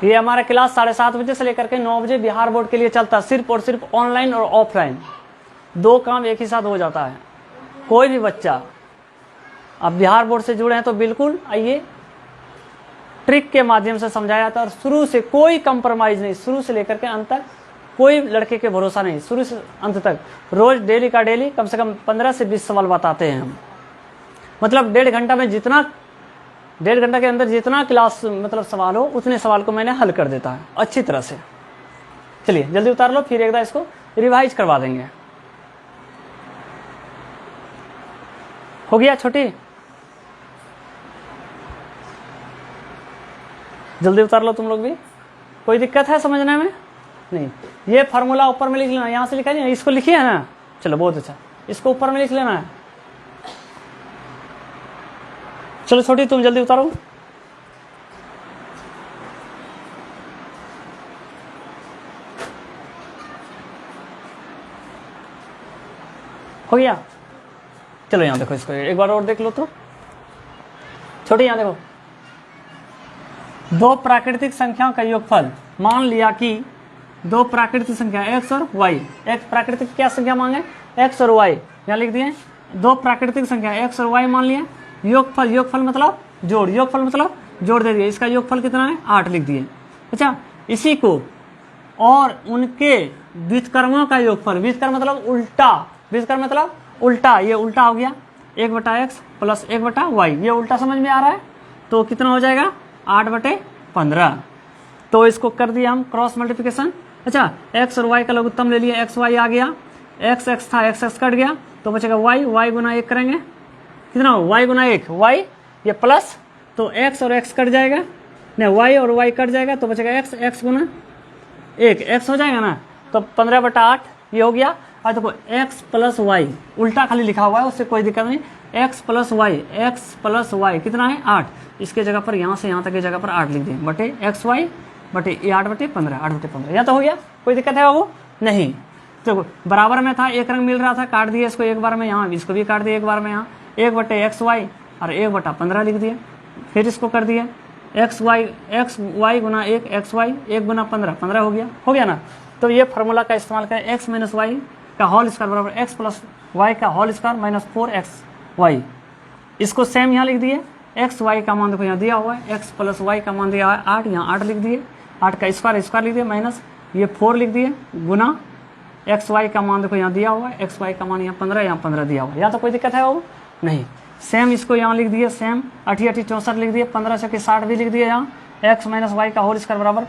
ये हमारा क्लास 7:30 बजे से लेकर के 9 बजे बिहार बोर्ड के लिए चलता है, सिर्फ और सिर्फ ऑनलाइन और ऑफलाइन, 2 काम एक ही साथ हो जाता है। कोई भी बच्चा अब बिहार बोर्ड से जुड़े हैं तो बिल्कुल आइए, ट्रिक के माध्यम से समझाया जाता है और शुरू से कोई कंप्रोमाइज नहीं, शुरू से लेकर के अंत तक कोई लड़के के भरोसा नहीं, शुरू से अंत तक रोज डेली का डेली कम से कम 15 से 20 सवाल बताते हैं हम। मतलब 1.5 घंटा में जितना, 1.5 घंटा के अंदर जितना क्लास मतलब सवाल हो उतने सवाल को मैंने हल कर देता है अच्छी तरह से। चलिए जल्दी उतार लो, फिर एक बार इसको रिवाइज करवा देंगे। हो गया छोटी? जल्दी उतार लो तुम लोग भी। कोई दिक्कत है समझने में? नहीं। ये फार्मूला ऊपर में लिख लेना, यहाँ से लिखा नहीं, इसको लिखिए ना। चलो बहुत अच्छा, इसको ऊपर में लिख लेना है। चलो छोटी तुम जल्दी उतारो। हो गया? चलो यहाँ देखो, इसको एक बार और देख लो तो। छोटी यहाँ देखो, दो प्राकृतिक संख्याओं का योगफल। मान लिया कि दो प्राकृतिक संख्या x और y, एक प्राकृतिक क्या संख्या मांगे? x और y, यहाँ लिख दिए। दो प्राकृतिक संख्या x और y मान लिया। योगफल, योगफल मतलब जोड़, योगफल मतलब जोड़ दे दिए। इसका योगफल कितना है? 8 लिख दिए। अच्छा, इसी को और उनके व्युत्क्रमों का योगफल, व्युत्क्रम मतलब उल्टा, व्युत्क्रम मतलब उल्टा, ये उल्टा हो गया 1/x प्लस 1/y, ये उल्टा समझ में आ रहा है? तो कितना हो जाएगा? 8/15। तो इसको कर दिया हम क्रॉस मल्टीप्लिकेशन। अच्छा, x और y का लघुत्तम ले लिया, x y आ गया, x x था, x x कट गया, तो बचेगा y, y गुना 1 करेंगे, कितना हो? y गुना 1, y ये प्लस, तो x और x कट जाएगा, नहीं y और y कट जाएगा, तो बचेगा x, x गुना 1, x हो जाएगा ना, तो 15/8 ये हो गया। और देखो x प्लस वाई, उल्टा खाली लिखा हुआ है, उससे कोई दिक्कत नहीं। x प्लस वाई कितना है? 8। इसके जगह पर यहाँ से यहाँ तक की जगह पर 8 लिख दें, बटे xy बटे 8/15, 8/15। यहाँ तो हो गया, कोई दिक्कत है बाबू? नहीं। तो बराबर में था, एक रंग मिल रहा था, काट दिया इसको एक बार में, यहाँ इसको भी काट दिया एक बार में, यहाँ 1/xy और 1/15 लिख दिया। फिर इसको कर दिया xy गुना 1, xy 1 गुना 15, 15 हो गया ना। तो ये फार्मूला का इस्तेमाल करें, x माइनस वाई का होल स्क्वायर बराबर x प्लस वाई का होल स्क्वायर माइनस 4xy। इसको सेम यहाँ लिख दिए। एक्स वाई का मान देखो यहाँ दिया हुआ है, x प्लस वाई का मान दिया हुआ है 8, यहाँ 8 लिख दिए, 8 का स्क्वायर लिख दिए, माइनस ये 4 लिख दिए, गुना एक्स वाई का मान देखो यहाँ दिया हुआ है, एक्स वाई का मान यहाँ 15, यहाँ 15 दिया हुआ है। यहाँ तो कोई दिक्कत है वो नहीं। सेम इसको यहाँ लिख दिए, सेम 8 8 64 लिख दिए, 15 से 60 भी लिख दिए। यहाँ x माइनस वाई का होल स्क्वायर बराबर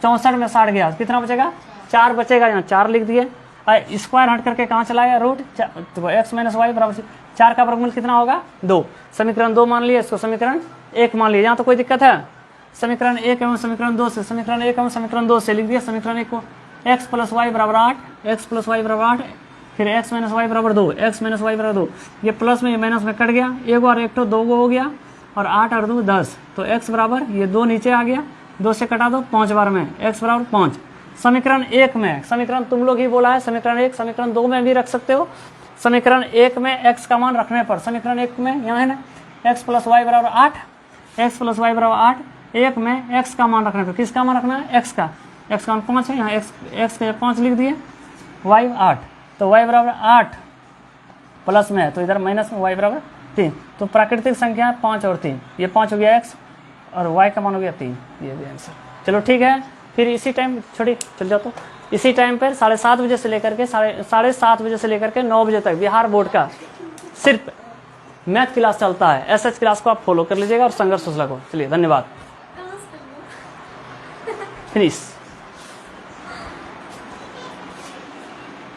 64 में 60 गया, कितना बचेगा? 4 बचेगा, यहाँ 4 लिख दिए। स्क्वायर हट करके कहाँ चला गया? रूट, तो x माइनस वाई बराबर 4 का वर्गमूल कितना होगा? 2। समीकरण 2 मान लिया, इसको समीकरण 1 मान लिया। यहाँ तो कोई दिक्कत है? समीकरण 1 एवं समीकरण 2 से, समीकरण 1 एवं समीकरण 2 से लिख दिया। समीकरण 1 को x प्लस वाई बराबर 8, x प्लस वाई बराबर 8, फिर x माइनस वाई बराबर 2, x माइनस वाई बराबर 2, ये प्लस में ये माइनस में कट गया, 1 और 1 तो 2 हो गया, और 8 और 2 10, तो x बराबर ये 2 नीचे आ गया, 2 से कटा दो 5 बार में, x बराबर 5। समीकरण 1 में, समीकरण तुम लोग ही बोला है समीकरण 1, समीकरण 2 में भी रख सकते हो। समीकरण 1 में x का मान रखने पर, समीकरण 1 में यहाँ है ना x प्लस वाई बराबर 8, x प्लस वाई बराबर 8, 1 में x का मान रखने पर, किसका मान रखना है? x का मान 5 है, यहाँ x के 5 लिख दिए, y 8, तो y बराबर 8 प्लस में है, तो इधर माइनस में y बराबर 3। तो प्राकृतिक संख्या 5 और 3, ये 5 हो गया x और y का मान हो गया 3, ये भी आंसर। चलो ठीक है, फिर इसी टाइम छोटी चल जाओ, तो इसी टाइम पर 7:30 बजे से लेकर के 7:30 बजे से लेकर के 9 बजे तक बिहार बोर्ड का सिर्फ मैथ क्लास चलता है। एसएच क्लास को आप फॉलो कर लीजिएगा और संघर्ष को। चलिए धन्यवाद, फिनिश।